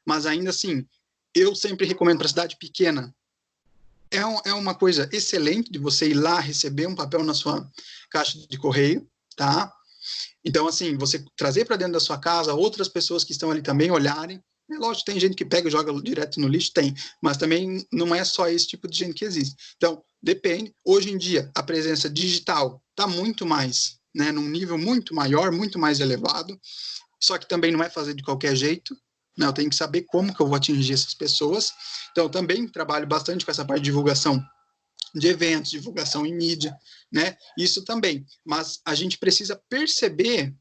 [SPEAKER 1] mas ainda assim, eu sempre recomendo para cidade pequena. É uma coisa excelente de você ir lá receber um papel na sua caixa de correio, tá? Então, assim, você trazer para dentro da sua casa outras pessoas que estão ali também olharem. É lógico, tem gente que pega e joga direto no lixo, tem, mas também não é só esse tipo de gente que existe. Então, depende. Hoje em dia, a presença digital está muito mais, né, num nível muito maior, muito mais elevado, só que também não é fazer de qualquer jeito, né, eu tenho que saber como que eu vou atingir essas pessoas. Então, eu também trabalho bastante com essa parte de divulgação de eventos, divulgação em mídia, né? Isso também. Mas a gente precisa perceber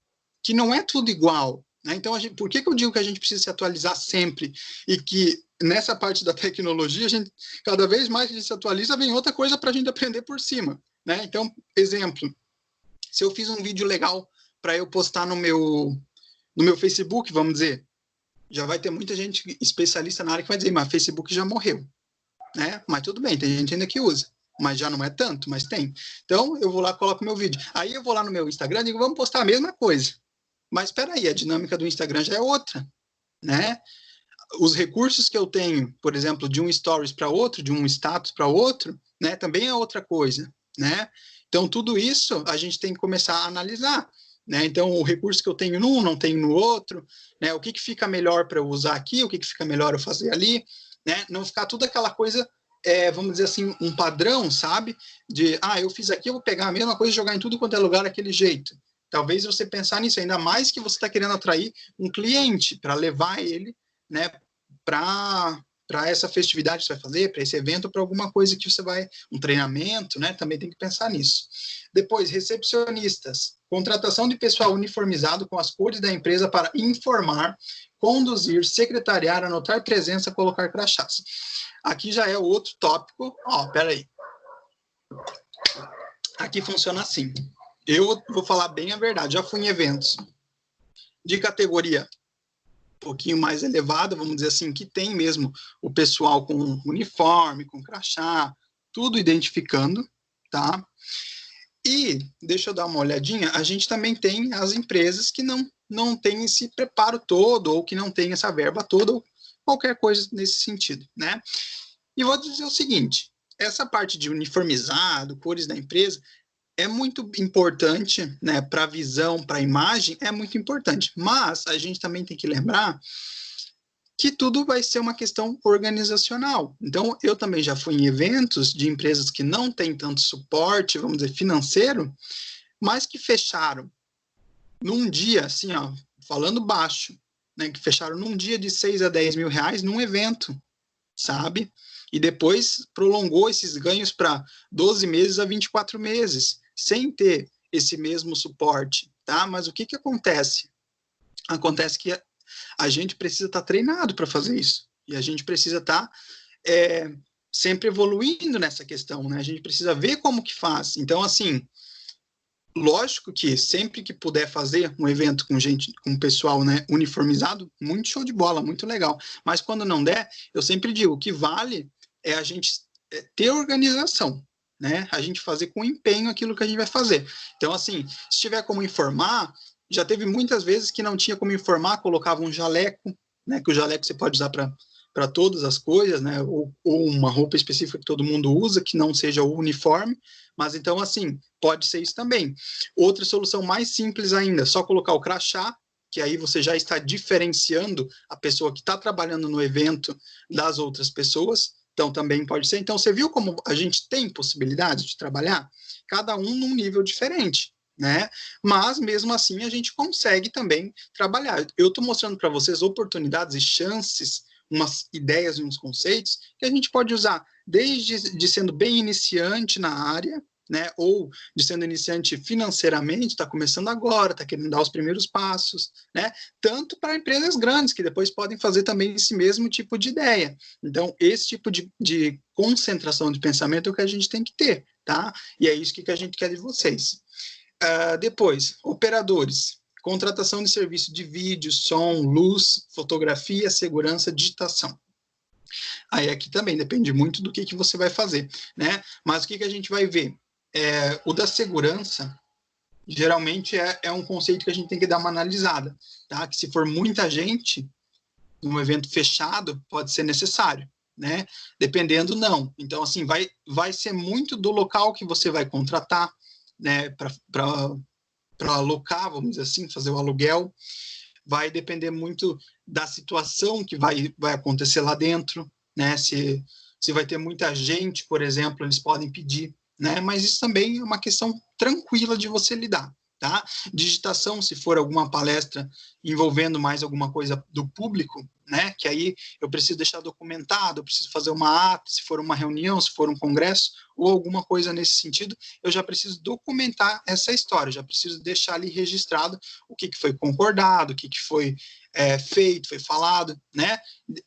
[SPEAKER 1] que não é tudo igual, né? Então, por que eu digo que a gente precisa se atualizar sempre e que nessa parte da tecnologia, a gente, cada vez mais que a gente se atualiza, vem outra coisa para a gente aprender por cima, né? Então, exemplo, Se eu fiz um vídeo legal para eu postar no meu Facebook, vamos dizer, já vai ter muita gente especialista na área que vai dizer, mas Facebook já morreu, né? Mas tudo bem, tem gente ainda que usa, mas já não é tanto, mas tem. Então, eu vou lá, coloco meu vídeo. Aí eu vou lá no meu Instagram e digo, vamos postar a mesma coisa. Mas espera aí, a dinâmica do Instagram já é outra, né? Os recursos que eu tenho, por exemplo, de um stories para outro, de um status para outro, né, também é outra coisa, né? Então, tudo isso a gente tem que começar a analisar, né? Então, o recurso que eu tenho num, não tenho no outro, né? O que fica melhor para eu usar aqui, o que fica melhor eu fazer ali, né? Não ficar tudo aquela coisa, vamos dizer assim, um padrão, sabe? De, eu fiz aqui, eu vou pegar a mesma coisa e jogar em tudo quanto é lugar daquele jeito. Talvez você pensar nisso, ainda mais que você está querendo atrair um cliente para levar ele, né, para essa festividade que você vai fazer, para esse evento, para alguma coisa que você vai, um treinamento, né, também tem que pensar nisso. Depois, recepcionistas, contratação de pessoal uniformizado com as cores da empresa para informar, conduzir, secretariar, anotar presença, colocar crachás. Aqui já é outro tópico, peraí. Aqui funciona assim. Eu vou falar bem a verdade, já fui em eventos de categoria um pouquinho mais elevada, vamos dizer assim, que tem mesmo o pessoal com uniforme, com crachá, tudo identificando, tá? E, deixa eu dar uma olhadinha, a gente também tem as empresas que não têm esse preparo todo, ou que não têm essa verba toda, ou qualquer coisa nesse sentido, né? E vou dizer o seguinte, essa parte de uniformizado, cores da empresa, é muito importante, né, para a visão, para a imagem, é muito importante. Mas a gente também tem que lembrar que tudo vai ser uma questão organizacional. Então, eu também já fui em eventos de empresas que não têm tanto suporte, vamos dizer, financeiro, mas que fecharam num dia, assim, falando baixo, né, que fecharam num dia de 6 a 10 mil reais num evento, sabe? E depois prolongou esses ganhos para 12 meses a 24 meses, sem ter esse mesmo suporte, tá? Mas o que acontece? Acontece que a gente precisa estar treinado para fazer isso. E a gente precisa estar sempre evoluindo nessa questão, né? A gente precisa ver como que faz. Então, assim, lógico que sempre que puder fazer um evento com gente, com pessoal, né, uniformizado, muito show de bola, muito legal. Mas quando não der, eu sempre digo, o que vale é a gente ter organização, né? A gente fazer com empenho aquilo que a gente vai fazer. Então, assim, se tiver como informar, já teve muitas vezes que não tinha como informar, colocava um jaleco, né? Que o jaleco você pode usar para todas as coisas, né? Ou uma roupa específica que todo mundo usa, que não seja o uniforme. Mas então, assim, pode ser isso também. Outra solução mais simples ainda, só colocar o crachá, que aí você já está diferenciando a pessoa que está trabalhando no evento das outras pessoas. Então, também pode ser. Então, você viu como a gente tem possibilidade de trabalhar? Cada um num nível diferente, né? Mas, mesmo assim, a gente consegue também trabalhar. Eu estou mostrando para vocês oportunidades e chances, umas ideias e uns conceitos que a gente pode usar desde de sendo bem iniciante na área, né, ou de sendo iniciante financeiramente, está começando agora, está querendo dar os primeiros passos, né, tanto para empresas grandes, que depois podem fazer também esse mesmo tipo de ideia. Então, esse tipo de concentração de pensamento é o que a gente tem que ter, tá? E é isso que a gente quer de vocês. Depois, operadores. Contratação de serviço de vídeo, som, luz, fotografia, segurança, digitação. Aí aqui também depende muito do que você vai fazer, né? Mas o que a gente vai ver? O da segurança, geralmente é um conceito que a gente tem que dar uma analisada, tá? Que se for muita gente, num evento fechado, pode ser necessário, né? Dependendo, não. Então, assim, vai ser muito do local que você vai contratar, né? Para alocar, vamos dizer assim, fazer o aluguel. Vai depender muito da situação que vai acontecer lá dentro, né? Se vai ter muita gente, por exemplo, eles podem pedir, né? Mas isso também é uma questão tranquila de você lidar, tá? Digitação, se for alguma palestra envolvendo mais alguma coisa do público, né? Que aí eu preciso deixar documentado, eu preciso fazer uma ata, se for uma reunião, se for um congresso, ou alguma coisa nesse sentido, eu já preciso documentar essa história, já preciso deixar ali registrado o que foi concordado, o que foi feito, foi falado, né?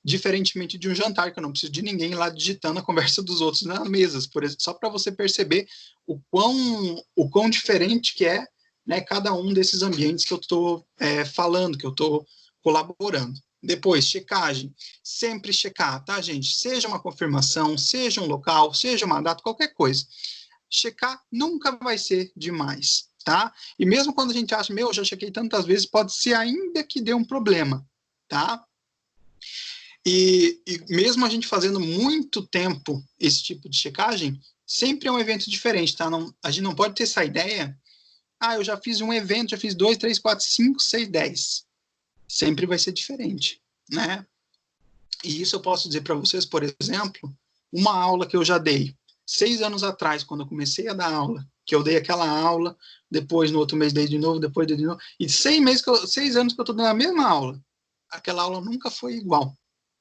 [SPEAKER 1] Diferentemente de um jantar, que eu não preciso de ninguém lá digitando a conversa dos outros nas mesas, por exemplo, só para você perceber o quão diferente que é, né, cada um desses ambientes que eu estou falando, que eu estou colaborando. Depois, checagem. Sempre checar, tá, gente? Seja uma confirmação, seja um local, seja uma data, qualquer coisa. Checar nunca vai ser demais, tá? E mesmo quando a gente acha, meu, eu já chequei tantas vezes, pode ser ainda que dê um problema, tá? E mesmo a gente fazendo muito tempo esse tipo de checagem, sempre é um evento diferente, tá? Não, a gente não pode ter essa ideia, eu já fiz um evento, já fiz 2, 3, 4, 5, 6, 10. Sempre vai ser diferente, né? E isso eu posso dizer para vocês, por exemplo, uma aula que eu já dei 6 anos atrás, quando eu comecei a dar aula, que eu dei aquela aula, depois no outro mês dei de novo, depois dei de novo, e 6 anos que eu estou dando a mesma aula, aquela aula nunca foi igual,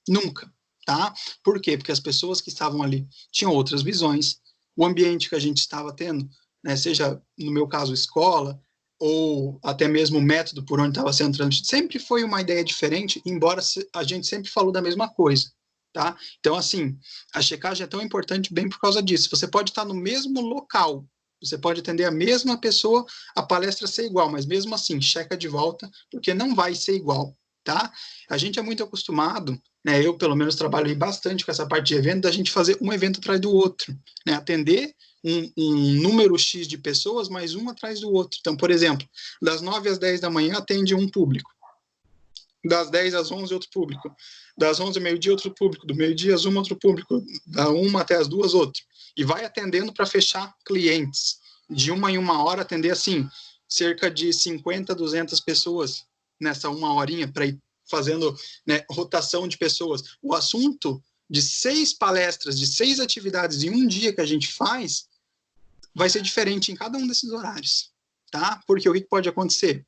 [SPEAKER 1] nunca, tá? Por quê? Porque as pessoas que estavam ali tinham outras visões, o ambiente que a gente estava tendo, né, seja, no meu caso, escola, ou até mesmo o método por onde estava sendo transmitido, sempre foi uma ideia diferente, embora a gente sempre falou da mesma coisa, tá? Então, assim, a checagem é tão importante bem por causa disso. Você pode estar no mesmo local, você pode atender a mesma pessoa, a palestra ser igual, mas mesmo assim, checa de volta, porque não vai ser igual, tá? A gente é muito acostumado, né? Eu, pelo menos, trabalhei bastante com essa parte de evento, da gente fazer um evento atrás do outro, né? Atender um número X de pessoas, mais um atrás do outro. Então, por exemplo, das 9 às 10 da manhã atende um público, das 10 às 11 outro público, das 11 ao meio-dia outro público, do meio-dia às 1 outro público, da 1 até as 2 outro. E vai atendendo para fechar clientes. De 1 em 1 hora atender assim, cerca de 50, 200 pessoas nessa 1 horinha para ir fazendo, né, rotação de pessoas. O assunto de 6 palestras, de 6 atividades em um dia que a gente faz, vai ser diferente em cada um desses horários, tá? Porque o que pode acontecer?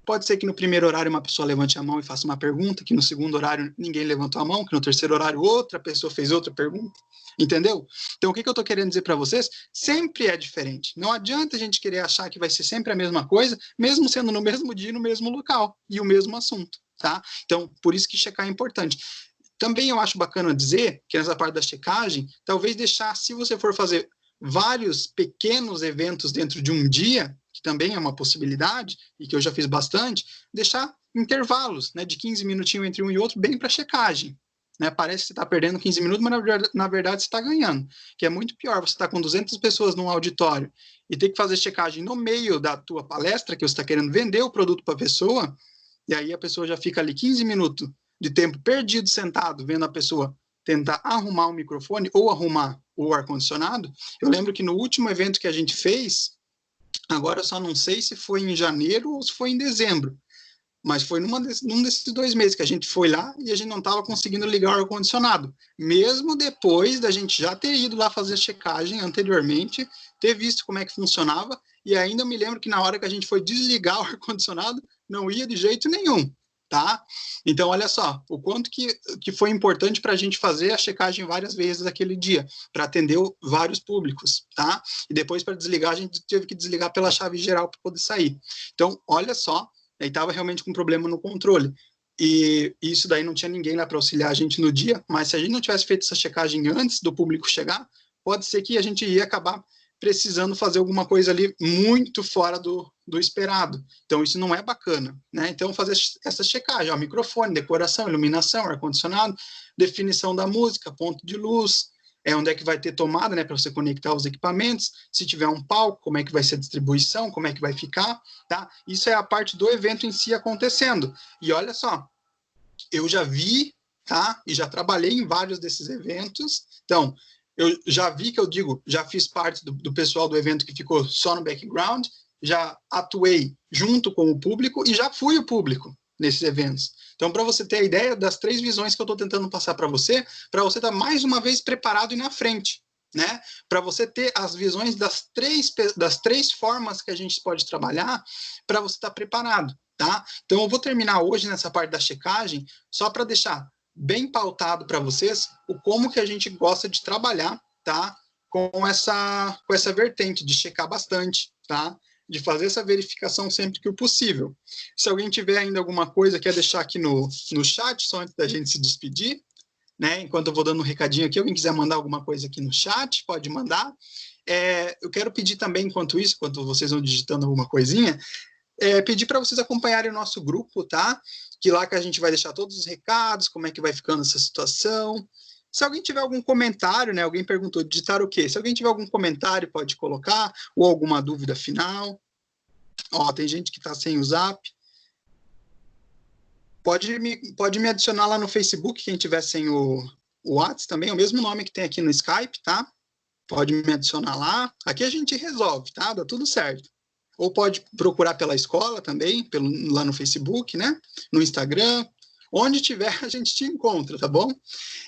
[SPEAKER 1] Pode ser que no primeiro horário uma pessoa levante a mão e faça uma pergunta, que no segundo horário ninguém levantou a mão, que no terceiro horário outra pessoa fez outra pergunta, entendeu? Então, o que eu estou querendo dizer para vocês? Sempre é diferente. Não adianta a gente querer achar que vai ser sempre a mesma coisa, mesmo sendo no mesmo dia, no mesmo local, e o mesmo assunto, tá? Então, por isso que checar é importante. Também eu acho bacana dizer que nessa parte da checagem, talvez deixar, se você for fazer vários pequenos eventos dentro de um dia, que também é uma possibilidade, e que eu já fiz bastante, deixar intervalos, né, de 15 minutinhos entre um e outro, bem para checagem. Né? Parece que você está perdendo 15 minutos, mas na verdade você está ganhando, que é muito pior, você está com 200 pessoas num auditório e ter que fazer checagem no meio da tua palestra, que você está querendo vender o produto para a pessoa, e aí a pessoa já fica ali 15 minutos de tempo perdido sentado, vendo a pessoa tentar arrumar o microfone ou arrumar o ar-condicionado. Eu lembro que no último evento que a gente fez, agora eu só não sei se foi em janeiro ou se foi em dezembro, mas foi num desses 2 meses que a gente foi lá e a gente não estava conseguindo ligar o ar-condicionado, mesmo depois da gente já ter ido lá fazer checagem anteriormente, ter visto como é que funcionava, e ainda me lembro que na hora que a gente foi desligar o ar-condicionado, não ia de jeito nenhum. Tá? Então, olha só, o quanto que foi importante para a gente fazer a checagem várias vezes aquele dia, para atender vários públicos, tá? E depois, para desligar, a gente teve que desligar pela chave geral para poder sair. Então, olha só, aí estava realmente com problema no controle. E isso daí não tinha ninguém lá para auxiliar a gente no dia, mas se a gente não tivesse feito essa checagem antes do público chegar, pode ser que a gente ia acabar precisando fazer alguma coisa ali muito fora do esperado. Então, isso não é bacana, né? Então, fazer essa checagem, ó, microfone, decoração, iluminação, ar-condicionado, definição da música, ponto de luz, onde é que vai ter tomada, né, para você conectar os equipamentos, se tiver um palco, como é que vai ser a distribuição, como é que vai ficar, tá? Isso é a parte do evento em si acontecendo. E olha só, eu já vi, tá? E já trabalhei em vários desses eventos, então, eu já vi, que eu digo, já fiz parte do pessoal do evento que ficou só no background, já atuei junto com o público e já fui o público nesses eventos. Então, para você ter a ideia das 3 visões que eu estou tentando passar para você estar mais uma vez preparado e na frente, né? Para você ter as visões das três formas que a gente pode trabalhar para você estar preparado, tá? Então, eu vou terminar hoje nessa parte da checagem, só para deixar bem pautado para vocês o como que a gente gosta de trabalhar, tá? Com essa vertente de checar bastante, tá? De fazer essa verificação sempre que possível. Se alguém tiver ainda alguma coisa, quer deixar aqui no chat, só antes da gente se despedir, né? Enquanto eu vou dando um recadinho aqui, alguém quiser mandar alguma coisa aqui no chat, pode mandar. Eu quero pedir também, enquanto vocês vão digitando alguma coisinha, pedir para vocês acompanharem o nosso grupo, tá? Que lá que a gente vai deixar todos os recados, como é que vai ficando essa situação. Se alguém tiver algum comentário, né? Alguém perguntou, digitar o quê? Se alguém tiver algum comentário, pode colocar, ou alguma dúvida final. Ó, tem gente que está sem o Zap. Pode me adicionar lá no Facebook, quem tiver sem o WhatsApp também, é o mesmo nome que tem aqui no Skype, tá? Pode me adicionar lá. Aqui a gente resolve, tá? Dá tudo certo. Ou pode procurar pela escola também, lá no Facebook, né? No Instagram. Onde tiver, a gente te encontra, tá bom?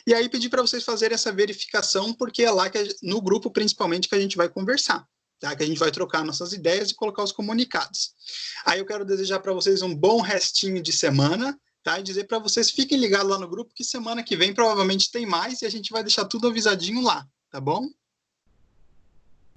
[SPEAKER 1] E aí pedir para vocês fazerem essa verificação, porque é lá, no grupo principalmente, que a gente vai conversar, tá? Que a gente vai trocar nossas ideias e colocar os comunicados. Aí eu quero desejar para vocês um bom restinho de semana, tá? E dizer para vocês, fiquem ligados lá no grupo, que semana que vem provavelmente tem mais e a gente vai deixar tudo avisadinho lá, tá bom?